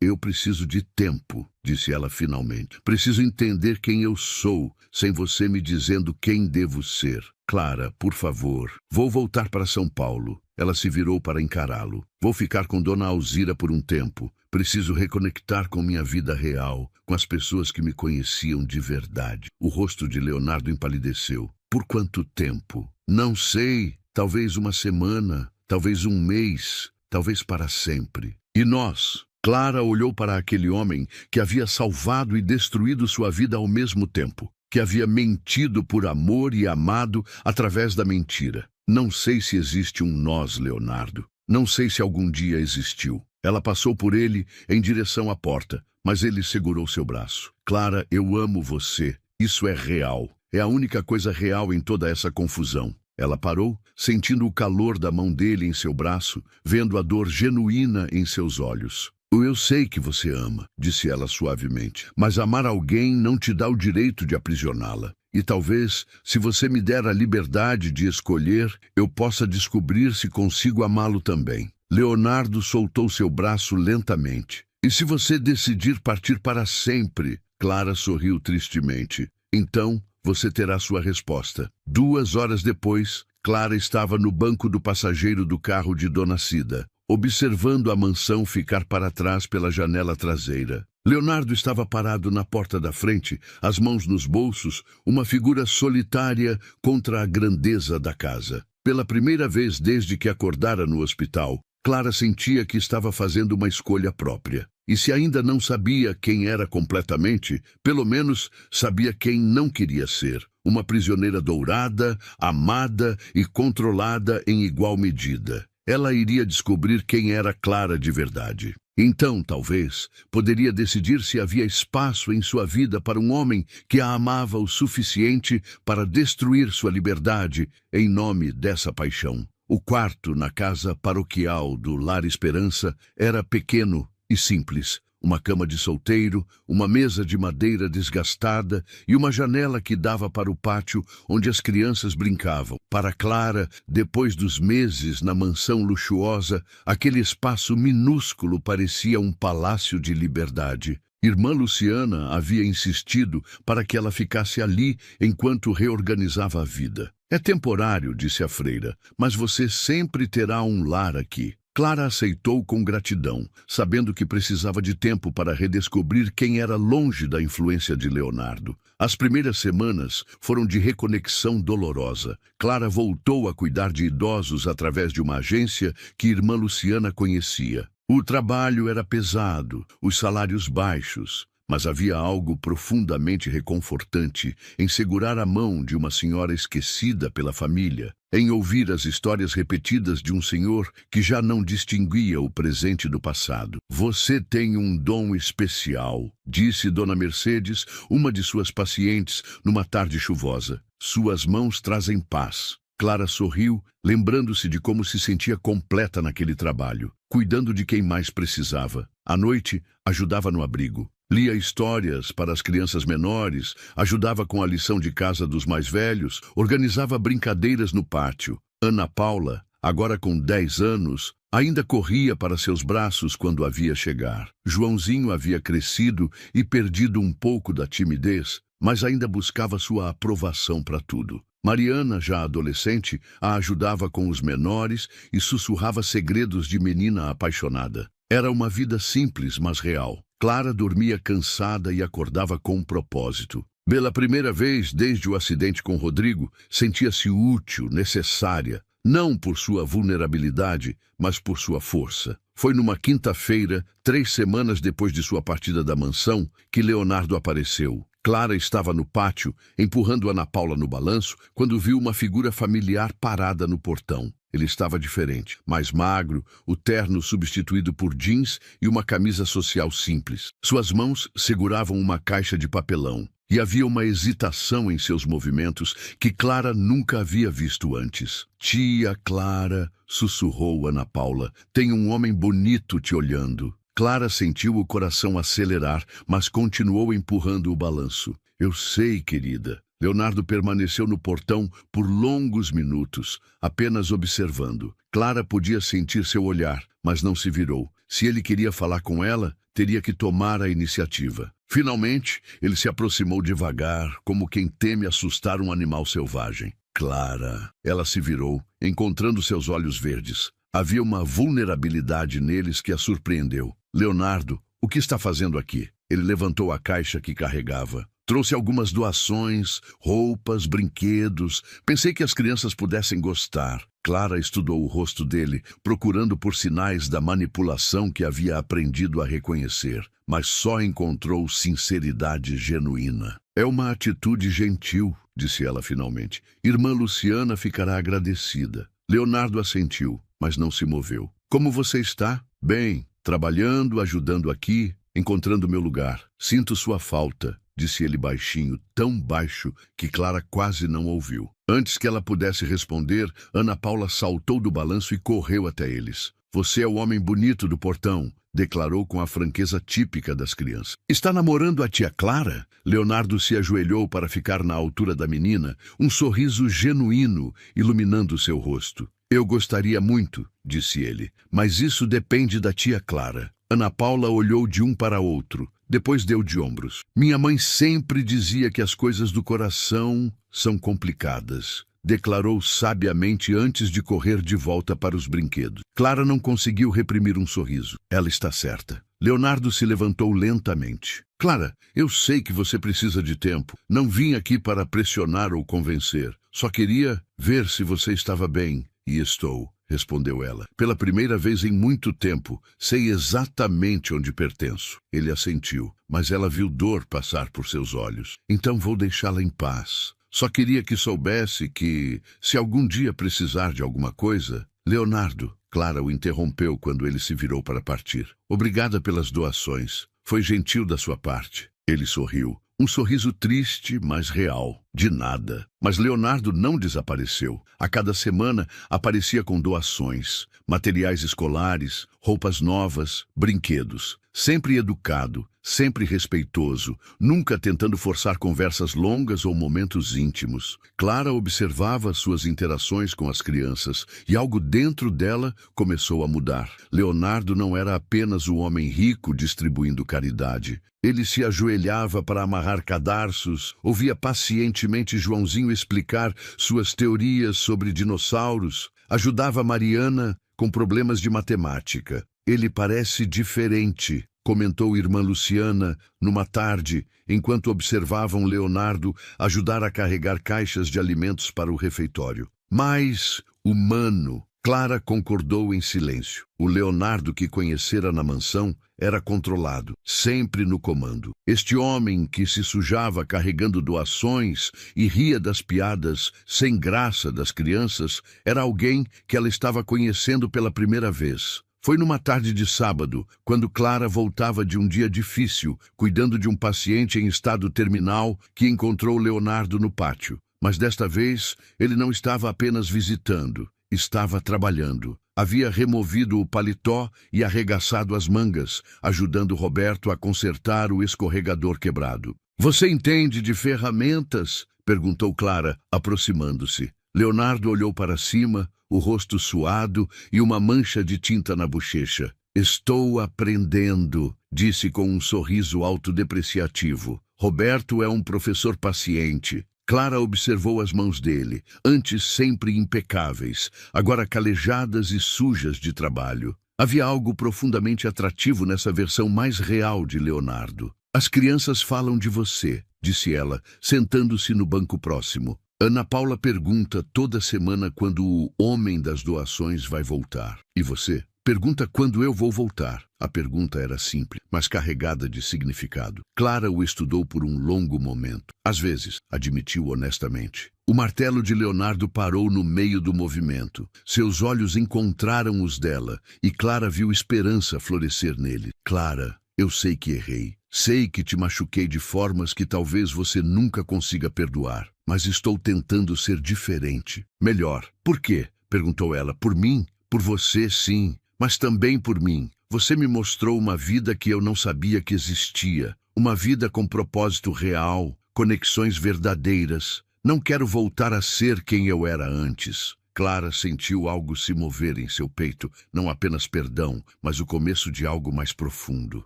Eu preciso de tempo, disse ela finalmente. Preciso entender quem eu sou, sem você me dizendo quem devo ser. Clara, por favor, vou voltar para São Paulo. Ela se virou para encará-lo. Vou ficar com Dona Alzira por um tempo. Preciso reconectar com minha vida real, com as pessoas que me conheciam de verdade. O rosto de Leonardo empalideceu. Por quanto tempo? Não sei. Talvez uma semana, talvez um mês, talvez para sempre. E nós? Clara olhou para aquele homem que havia salvado e destruído sua vida ao mesmo tempo, que havia mentido por amor e amado através da mentira. Não sei se existe um nós, Leonardo. Não sei se algum dia existiu. Ela passou por ele em direção à porta, mas ele segurou seu braço. Clara, eu amo você. Isso é real. É a única coisa real em toda essa confusão. Ela parou, sentindo o calor da mão dele em seu braço, vendo a dor genuína em seus olhos. Eu sei que você ama, disse ela suavemente, mas amar alguém não te dá o direito de aprisioná-la. E talvez, se você me der a liberdade de escolher, eu possa descobrir se consigo amá-lo também. Leonardo soltou seu braço lentamente. E se você decidir partir para sempre? Clara sorriu tristemente. Então, você terá sua resposta. 2 horas depois, Clara estava no banco do passageiro do carro de Dona Cida, observando a mansão ficar para trás pela janela traseira. Leonardo estava parado na porta da frente, as mãos nos bolsos, uma figura solitária contra a grandeza da casa. Pela primeira vez desde que acordara no hospital, Clara sentia que estava fazendo uma escolha própria. E se ainda não sabia quem era completamente, pelo menos sabia quem não queria ser. Uma prisioneira dourada, amada e controlada em igual medida. Ela iria descobrir quem era Clara de verdade. Então, talvez, poderia decidir se havia espaço em sua vida para um homem que a amava o suficiente para destruir sua liberdade em nome dessa paixão. O quarto na casa paroquial do Lar Esperança era pequeno e simples. Uma cama de solteiro, uma mesa de madeira desgastada e uma janela que dava para o pátio onde as crianças brincavam. Para Clara, depois dos meses na mansão luxuosa, aquele espaço minúsculo parecia um palácio de liberdade. Irmã Luciana havia insistido para que ela ficasse ali enquanto reorganizava a vida. É temporário, disse a freira, mas você sempre terá um lar aqui. Clara aceitou com gratidão, sabendo que precisava de tempo para redescobrir quem era longe da influência de Leonardo. As primeiras semanas foram de reconexão dolorosa. Clara voltou a cuidar de idosos através de uma agência que irmã Luciana conhecia. O trabalho era pesado, os salários baixos, mas havia algo profundamente reconfortante em segurar a mão de uma senhora esquecida pela família, em ouvir as histórias repetidas de um senhor que já não distinguia o presente do passado. Você tem um dom especial, disse Dona Mercedes, uma de suas pacientes, numa tarde chuvosa. Suas mãos trazem paz. Clara sorriu, lembrando-se de como se sentia completa naquele trabalho, cuidando de quem mais precisava. À noite, ajudava no abrigo. Lia histórias para as crianças menores, ajudava com a lição de casa dos mais velhos, organizava brincadeiras no pátio. Ana Paula, agora com 10 anos, ainda corria para seus braços quando a via chegar. Joãozinho havia crescido e perdido um pouco da timidez, mas ainda buscava sua aprovação para tudo. Mariana, já adolescente, a ajudava com os menores e sussurrava segredos de menina apaixonada. Era uma vida simples, mas real. Clara dormia cansada e acordava com um propósito. Pela primeira vez desde o acidente com Rodrigo, sentia-se útil, necessária, não por sua vulnerabilidade, mas por sua força. Foi numa quinta-feira, 3 semanas depois de sua partida da mansão, que Leonardo apareceu. Clara estava no pátio, empurrando Ana Paula no balanço, quando viu uma figura familiar parada no portão. Ele estava diferente, mais magro, o terno substituído por jeans e uma camisa social simples. Suas mãos seguravam uma caixa de papelão, e havia uma hesitação em seus movimentos que Clara nunca havia visto antes. "Tia Clara", sussurrou Ana Paula, "tem um homem bonito te olhando." Clara sentiu o coração acelerar, mas continuou empurrando o balanço. "Eu sei, querida." Leonardo permaneceu no portão por longos minutos, apenas observando. Clara podia sentir seu olhar, mas não se virou. Se ele queria falar com ela, teria que tomar a iniciativa. Finalmente, ele se aproximou devagar, como quem teme assustar um animal selvagem. "Clara." Ela se virou, encontrando seus olhos verdes. Havia uma vulnerabilidade neles que a surpreendeu. "Leonardo, o que está fazendo aqui?" Ele levantou a caixa que carregava. "Trouxe algumas doações, roupas, brinquedos. Pensei que as crianças pudessem gostar." Clara estudou o rosto dele, procurando por sinais da manipulação que havia aprendido a reconhecer, mas só encontrou sinceridade genuína. "É uma atitude gentil", disse ela finalmente. "Irmã Luciana ficará agradecida." Leonardo assentiu, mas não se moveu. "Como você está?" "Bem, trabalhando, ajudando aqui, encontrando meu lugar. Sinto sua falta", disse ele baixinho, tão baixo que Clara quase não ouviu. Antes que ela pudesse responder, Ana Paula saltou do balanço e correu até eles. "Você é o homem bonito do portão", declarou com a franqueza típica das crianças. "Está namorando a tia Clara?" Leonardo se ajoelhou para ficar na altura da menina, um sorriso genuíno iluminando seu rosto. "Eu gostaria muito", disse ele, "mas isso depende da tia Clara." Ana Paula olhou de um para outro, depois deu de ombros. "Minha mãe sempre dizia que as coisas do coração são complicadas", declarou sabiamente antes de correr de volta para os brinquedos. Clara não conseguiu reprimir um sorriso. Ela está certa. Leonardo se levantou lentamente. "Clara, eu sei que você precisa de tempo. Não vim aqui para pressionar ou convencer. Só queria ver se você estava bem." "E estou", respondeu ela. "Pela primeira vez em muito tempo, sei exatamente onde pertenço." Ele assentiu, mas ela viu dor passar por seus olhos. "Então vou deixá-la em paz. Só queria que soubesse que, se algum dia precisar de alguma coisa..." "Leonardo", Clara o interrompeu quando ele se virou para partir. "Obrigada pelas doações. Foi gentil da sua parte." Ele sorriu. Um sorriso triste, mas real. "De nada." Mas Leonardo não desapareceu. A cada semana aparecia com doações, materiais escolares, roupas novas, brinquedos. Sempre educado, sempre respeitoso, nunca tentando forçar conversas longas ou momentos íntimos. Clara observava suas interações com as crianças e algo dentro dela começou a mudar. Leonardo não era apenas o homem rico distribuindo caridade. Ele se ajoelhava para amarrar cadarços, ouvia pacientemente Joãozinho explicar suas teorias sobre dinossauros, ajudava Mariana com problemas de matemática. "Ele parece diferente", comentou irmã Luciana numa tarde, enquanto observavam Leonardo ajudar a carregar caixas de alimentos para o refeitório. "Mais humano." Clara concordou em silêncio. O Leonardo que conhecera na mansão era controlado, sempre no comando. Este homem que se sujava carregando doações e ria das piadas sem graça das crianças era alguém que ela estava conhecendo pela primeira vez. Foi numa tarde de sábado, quando Clara voltava de um dia difícil, cuidando de um paciente em estado terminal, que encontrou Leonardo no pátio. Mas desta vez, ele não estava apenas visitando, estava trabalhando. Havia removido o paletó e arregaçado as mangas, ajudando Roberto a consertar o escorregador quebrado. "Você entende de ferramentas?" perguntou Clara, aproximando-se. Leonardo olhou para cima, o rosto suado e uma mancha de tinta na bochecha. "Estou aprendendo", disse com um sorriso autodepreciativo. Roberto é um professor paciente. Clara observou as mãos dele, antes sempre impecáveis, agora calejadas e sujas de trabalho. Havia algo profundamente atrativo nessa versão mais real de Leonardo. "As crianças falam de você", disse ela, sentando-se no banco próximo. "Ana Paula pergunta toda semana quando o homem das doações vai voltar. E você? Pergunta quando eu vou voltar." A pergunta era simples, mas carregada de significado. Clara o estudou por um longo momento. "Às vezes", admitiu honestamente. O martelo de Leonardo parou no meio do movimento. Seus olhos encontraram os dela, e Clara viu esperança florescer nele. "Clara, eu sei que errei. Sei que te machuquei de formas que talvez você nunca consiga perdoar. Mas estou tentando ser diferente. Melhor." "Por quê?" perguntou ela. "Por mim? Por você, sim. Mas também por mim. Você me mostrou uma vida que eu não sabia que existia. Uma vida com propósito real, conexões verdadeiras. Não quero voltar a ser quem eu era antes." Clara sentiu algo se mover em seu peito, não apenas perdão, mas o começo de algo mais profundo.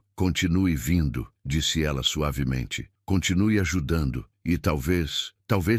"Continue vindo", disse ela suavemente. "Continue ajudando, e talvez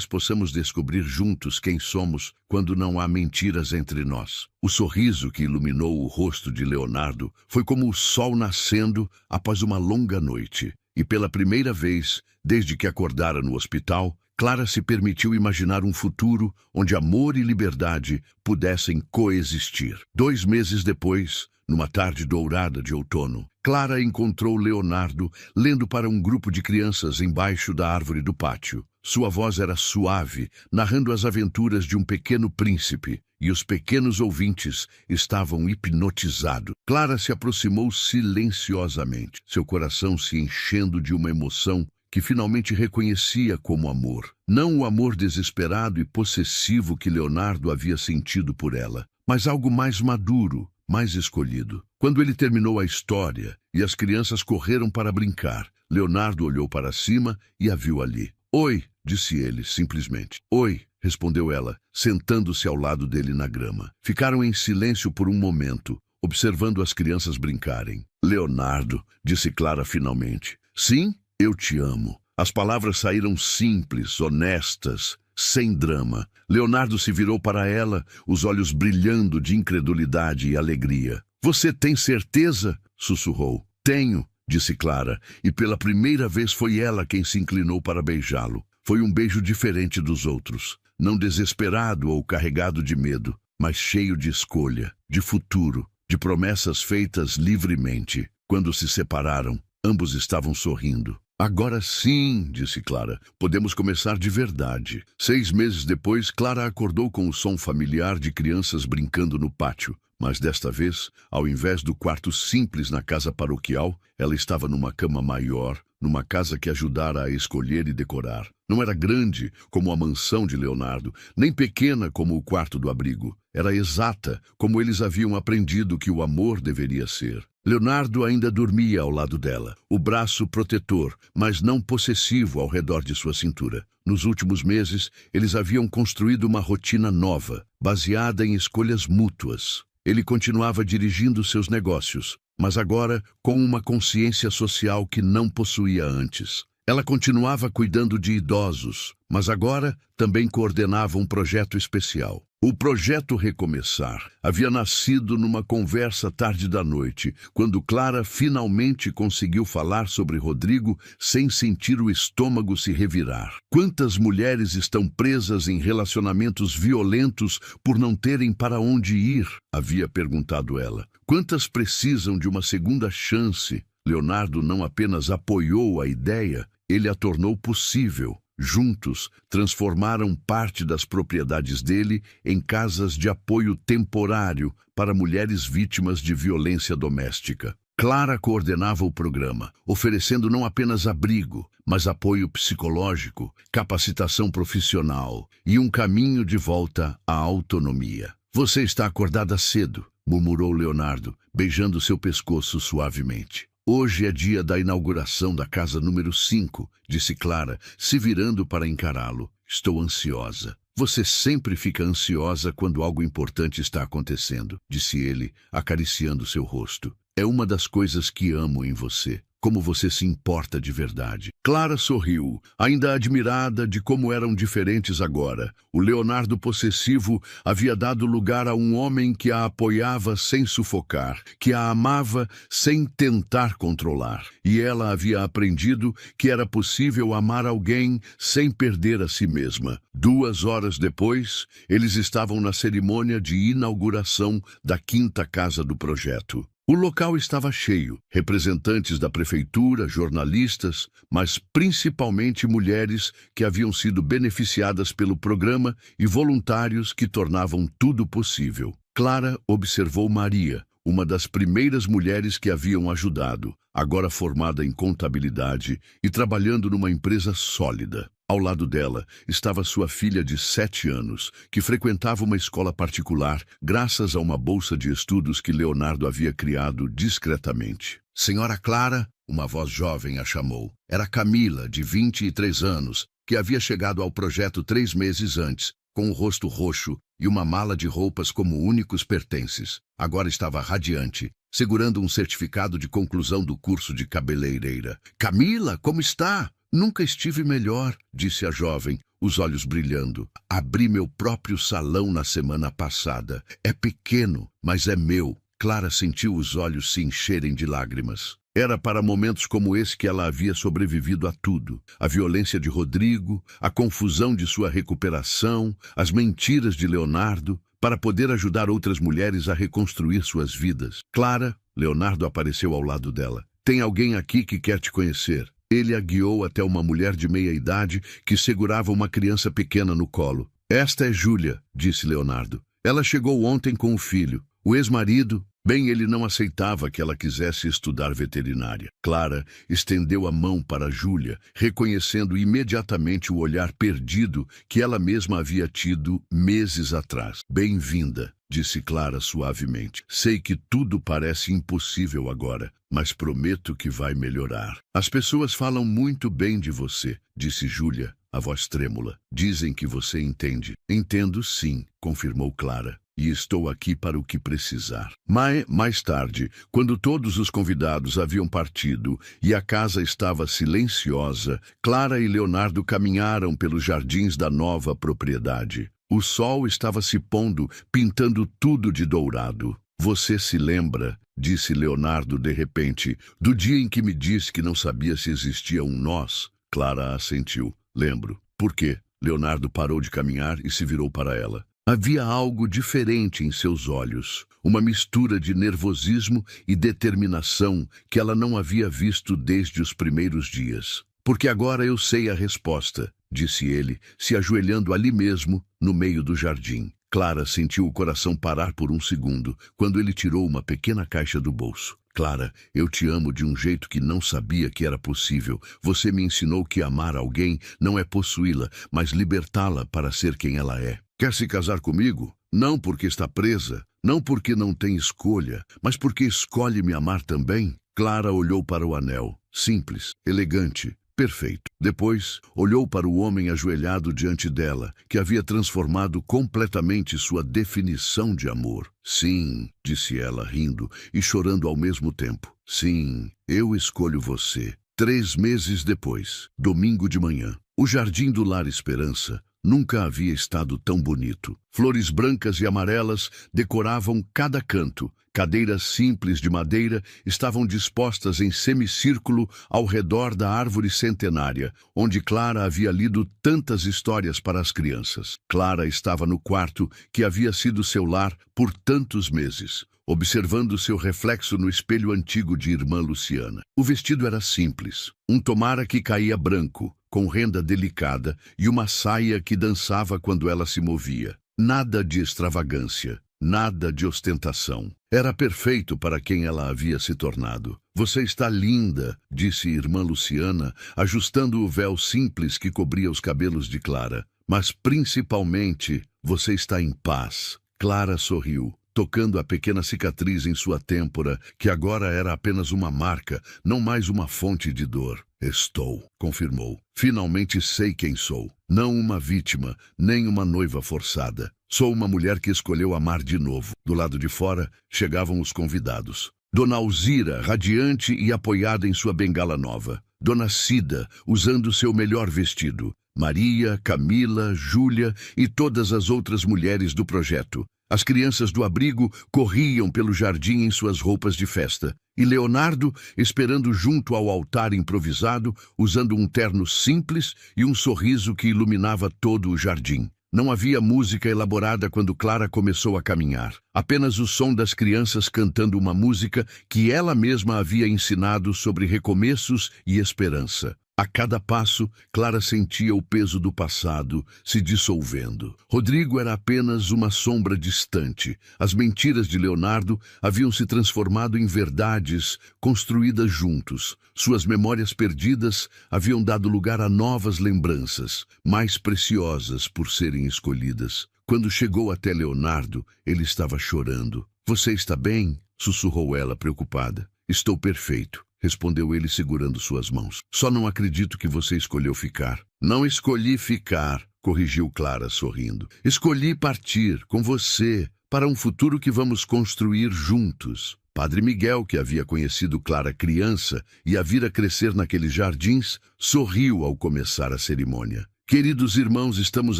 possamos descobrir juntos quem somos quando não há mentiras entre nós." O sorriso que iluminou o rosto de Leonardo foi como o sol nascendo após uma longa noite. E pela primeira vez, desde que acordara no hospital, Clara se permitiu imaginar um futuro onde amor e liberdade pudessem coexistir. 2 meses depois, numa tarde dourada de outono, Clara encontrou Leonardo lendo para um grupo de crianças embaixo da árvore do pátio. Sua voz era suave, narrando as aventuras de um pequeno príncipe, e os pequenos ouvintes estavam hipnotizados. Clara se aproximou silenciosamente, seu coração se enchendo de uma emoção que finalmente reconhecia como amor. Não o amor desesperado e possessivo que Leonardo havia sentido por ela, mas algo mais maduro, mais escolhido. Quando ele terminou a história e as crianças correram para brincar, Leonardo olhou para cima e a viu ali. "Oi", disse ele, simplesmente. "Oi", respondeu ela, sentando-se ao lado dele na grama. Ficaram em silêncio por um momento, observando as crianças brincarem. "Leonardo", disse Clara finalmente. "Sim, eu te amo." As palavras saíram simples, honestas, sem drama. Leonardo se virou para ela, os olhos brilhando de incredulidade e alegria. "Você tem certeza?" sussurrou. "Tenho", disse Clara, e pela primeira vez foi ela quem se inclinou para beijá-lo. Foi um beijo diferente dos outros, não desesperado ou carregado de medo, mas cheio de escolha, de futuro, de promessas feitas livremente. Quando se separaram, ambos estavam sorrindo. "Agora sim", disse Clara, "podemos começar de verdade." 6 meses depois, Clara acordou com o som familiar de crianças brincando no pátio. Mas desta vez, ao invés do quarto simples na casa paroquial, ela estava numa cama maior, numa casa que ajudara a escolher e decorar. Não era grande, como a mansão de Leonardo, nem pequena como o quarto do abrigo. Era exata, como eles haviam aprendido que o amor deveria ser. Leonardo ainda dormia ao lado dela, o braço protetor, mas não possessivo ao redor de sua cintura. Nos últimos meses, eles haviam construído uma rotina nova, baseada em escolhas mútuas. Ele continuava dirigindo seus negócios, mas agora com uma consciência social que não possuía antes. Ela continuava cuidando de idosos, mas agora também coordenava um projeto especial. O projeto Recomeçar havia nascido numa conversa tarde da noite, quando Clara finalmente conseguiu falar sobre Rodrigo sem sentir o estômago se revirar. Quantas mulheres estão presas em relacionamentos violentos por não terem para onde ir? Havia perguntado ela. Quantas precisam de uma segunda chance? Leonardo não apenas apoiou a ideia, ele a tornou possível. Juntos, transformaram parte das propriedades dele em casas de apoio temporário para mulheres vítimas de violência doméstica. Clara coordenava o programa, oferecendo não apenas abrigo, mas apoio psicológico, capacitação profissional e um caminho de volta à autonomia. Você está acordada cedo, murmurou Leonardo, beijando seu pescoço suavemente. Hoje é dia da inauguração da casa número 5, disse Clara, se virando para encará-lo. Estou ansiosa. Você sempre fica ansiosa quando algo importante está acontecendo, disse ele, acariciando seu rosto. É uma das coisas que amo em você, como você se importa de verdade. Clara sorriu, ainda admirada de como eram diferentes agora. O Leonardo possessivo havia dado lugar a um homem que a apoiava sem sufocar, que a amava sem tentar controlar. E ela havia aprendido que era possível amar alguém sem perder a si mesma. 2 horas depois, eles estavam na cerimônia de inauguração da 5ª casa do projeto. O local estava cheio, representantes da prefeitura, jornalistas, mas principalmente mulheres que haviam sido beneficiadas pelo programa e voluntários que tornavam tudo possível. Clara observou Maria, uma das primeiras mulheres que haviam ajudado, agora formada em contabilidade e trabalhando numa empresa sólida. Ao lado dela estava sua filha de 7 anos, que frequentava uma escola particular graças a uma bolsa de estudos que Leonardo havia criado discretamente. Senhora Clara, uma voz jovem a chamou. Era Camila, de 23 anos, que havia chegado ao projeto 3 meses antes, com o rosto roxo e uma mala de roupas como únicos pertences. Agora estava radiante, segurando um certificado de conclusão do curso de cabeleireira. Camila, como está? Nunca estive melhor, disse a jovem, os olhos brilhando. Abri meu próprio salão na semana passada. É pequeno, mas é meu. Clara sentiu os olhos se encherem de lágrimas. Era para momentos como esse que ela havia sobrevivido a tudo. A violência de Rodrigo, a confusão de sua recuperação, as mentiras de Leonardo, para poder ajudar outras mulheres a reconstruir suas vidas. Clara, Leonardo apareceu ao lado dela. Tem alguém aqui que quer te conhecer. Ele a guiou até uma mulher de meia-idade que segurava uma criança pequena no colo. Esta é Júlia, disse Leonardo. Ela chegou ontem com o filho. O ex-marido, bem, ele não aceitava que ela quisesse estudar veterinária. Clara estendeu a mão para Júlia, reconhecendo imediatamente o olhar perdido que ela mesma havia tido meses atrás. Bem-vinda, disse Clara suavemente. Sei que tudo parece impossível agora, mas prometo que vai melhorar. As pessoas falam muito bem de você, disse Júlia, a voz trêmula. Dizem que você entende. Entendo sim, confirmou Clara. E estou aqui para o que precisar. Mais tarde, quando todos os convidados haviam partido e a casa estava silenciosa, Clara e Leonardo caminharam pelos jardins da nova propriedade. O sol estava se pondo, pintando tudo de dourado. Você se lembra, disse Leonardo de repente, do dia em que me disse que não sabia se existia um nós? Clara assentiu. Lembro. Por quê? Leonardo parou de caminhar e se virou para ela. Havia algo diferente em seus olhos, uma mistura de nervosismo e determinação que ela não havia visto desde os primeiros dias. Porque agora eu sei a resposta, disse ele, se ajoelhando ali mesmo, no meio do jardim. Clara sentiu o coração parar por um segundo, quando ele tirou uma pequena caixa do bolso. Clara, eu te amo de um jeito que não sabia que era possível. Você me ensinou que amar alguém não é possuí-la, mas libertá-la para ser quem ela é. Quer se casar comigo? Não porque está presa, não porque não tem escolha, mas porque escolhe me amar também? Clara olhou para o anel, simples, elegante, perfeito. Depois, olhou para o homem ajoelhado diante dela, que havia transformado completamente sua definição de amor. Sim, disse ela, rindo e chorando ao mesmo tempo. Sim, eu escolho você. 3 meses depois, domingo de manhã, o jardim do Lar Esperança nunca havia estado tão bonito. Flores brancas e amarelas decoravam cada canto. Cadeiras simples de madeira estavam dispostas em semicírculo ao redor da árvore centenária, onde Clara havia lido tantas histórias para as crianças. Clara estava no quarto que havia sido seu lar por tantos meses, observando seu reflexo no espelho antigo de irmã Luciana. O vestido era simples, um tomara que caía branco, com renda delicada e uma saia que dançava quando ela se movia. Nada de extravagância, nada de ostentação. Era perfeito para quem ela havia se tornado. Você está linda, disse irmã Luciana, ajustando o véu simples que cobria os cabelos de Clara. Mas principalmente, você está em paz. Clara sorriu, tocando a pequena cicatriz em sua têmpora, que agora era apenas uma marca, não mais uma fonte de dor. Estou, confirmou. Finalmente sei quem sou. Não uma vítima, nem uma noiva forçada. Sou uma mulher que escolheu amar de novo. Do lado de fora, chegavam os convidados. Dona Alzira, radiante e apoiada em sua bengala nova. Dona Cida, usando seu melhor vestido. Maria, Camila, Júlia e todas as outras mulheres do projeto. As crianças do abrigo corriam pelo jardim em suas roupas de festa. E Leonardo, esperando junto ao altar improvisado, usando um terno simples e um sorriso que iluminava todo o jardim. Não havia música elaborada quando Clara começou a caminhar. Apenas o som das crianças cantando uma música que ela mesma havia ensinado sobre recomeços e esperança. A cada passo, Clara sentia o peso do passado se dissolvendo. Rodrigo era apenas uma sombra distante. As mentiras de Leonardo haviam se transformado em verdades construídas juntos. Suas memórias perdidas haviam dado lugar a novas lembranças, mais preciosas por serem escolhidas. Quando chegou até Leonardo, ele estava chorando. "Você está bem?" sussurrou ela, preocupada. "Estou perfeito", respondeu ele segurando suas mãos. "Só não acredito que você escolheu ficar." "Não escolhi ficar", corrigiu Clara, sorrindo. "Escolhi partir com você para um futuro que vamos construir juntos." Padre Miguel, que havia conhecido Clara criança e a vira crescer naqueles jardins, sorriu ao começar a cerimônia. "Queridos irmãos, estamos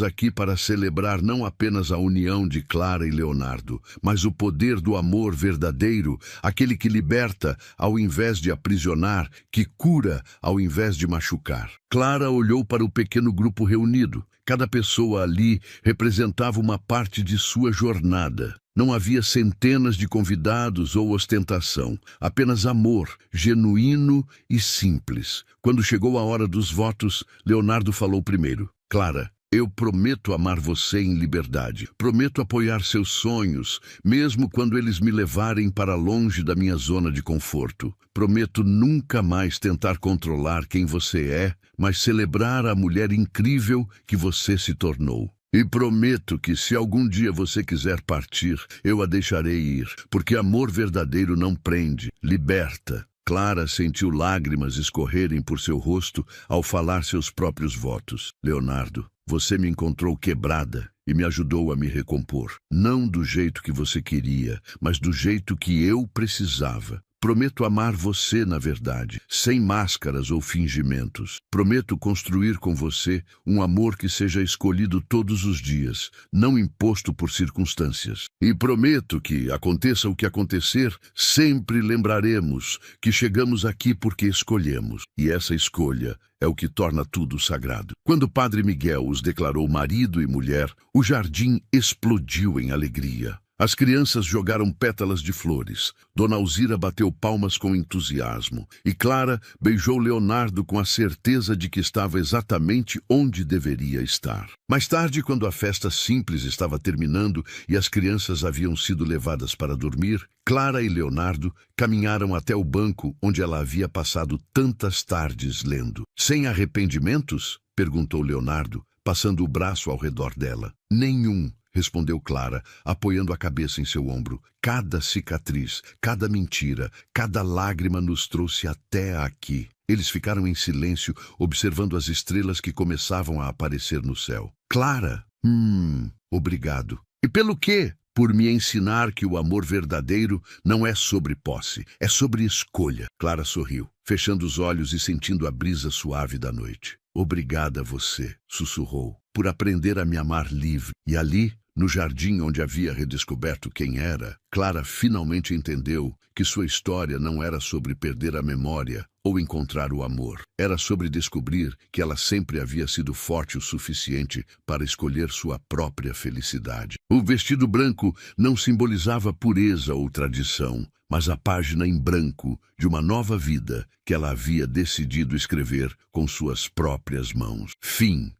aqui para celebrar não apenas a união de Clara e Leonardo, mas o poder do amor verdadeiro, aquele que liberta ao invés de aprisionar, que cura ao invés de machucar." Clara olhou para o pequeno grupo reunido. Cada pessoa ali representava uma parte de sua jornada. Não havia centenas de convidados ou ostentação, apenas amor, genuíno e simples. Quando chegou a hora dos votos, Leonardo falou primeiro. "Clara, eu prometo amar você em liberdade. Prometo apoiar seus sonhos, mesmo quando eles me levarem para longe da minha zona de conforto. Prometo nunca mais tentar controlar quem você é, mas celebrar a mulher incrível que você se tornou. E prometo que se algum dia você quiser partir, eu a deixarei ir, porque amor verdadeiro não prende, liberta." Clara sentiu lágrimas escorrerem por seu rosto ao falar seus próprios votos. "Leonardo, você me encontrou quebrada e me ajudou a me recompor. Não do jeito que você queria, mas do jeito que eu precisava. Prometo amar você na verdade, sem máscaras ou fingimentos. Prometo construir com você um amor que seja escolhido todos os dias, não imposto por circunstâncias. E prometo que, aconteça o que acontecer, sempre lembraremos que chegamos aqui porque escolhemos. E essa escolha é o que torna tudo sagrado." Quando Padre Miguel os declarou marido e mulher, o jardim explodiu em alegria. As crianças jogaram pétalas de flores. Dona Alzira bateu palmas com entusiasmo. E Clara beijou Leonardo com a certeza de que estava exatamente onde deveria estar. Mais tarde, quando a festa simples estava terminando e as crianças haviam sido levadas para dormir, Clara e Leonardo caminharam até o banco onde ela havia passado tantas tardes lendo. "Sem arrependimentos?" perguntou Leonardo, passando o braço ao redor dela. "Nenhum", respondeu Clara, apoiando a cabeça em seu ombro. "Cada cicatriz, cada mentira, cada lágrima nos trouxe até aqui." Eles ficaram em silêncio, observando as estrelas que começavam a aparecer no céu. "Clara, obrigado." "E pelo quê?" "Por me ensinar que o amor verdadeiro não é sobre posse, é sobre escolha." Clara sorriu, fechando os olhos e sentindo a brisa suave da noite. "Obrigada a você", sussurrou, "por aprender a me amar livre." E ali, no jardim onde havia redescoberto quem era, Clara finalmente entendeu que sua história não era sobre perder a memória ou encontrar o amor. Era sobre descobrir que ela sempre havia sido forte o suficiente para escolher sua própria felicidade. O vestido branco não simbolizava pureza ou tradição, mas a página em branco de uma nova vida que ela havia decidido escrever com suas próprias mãos. Fim.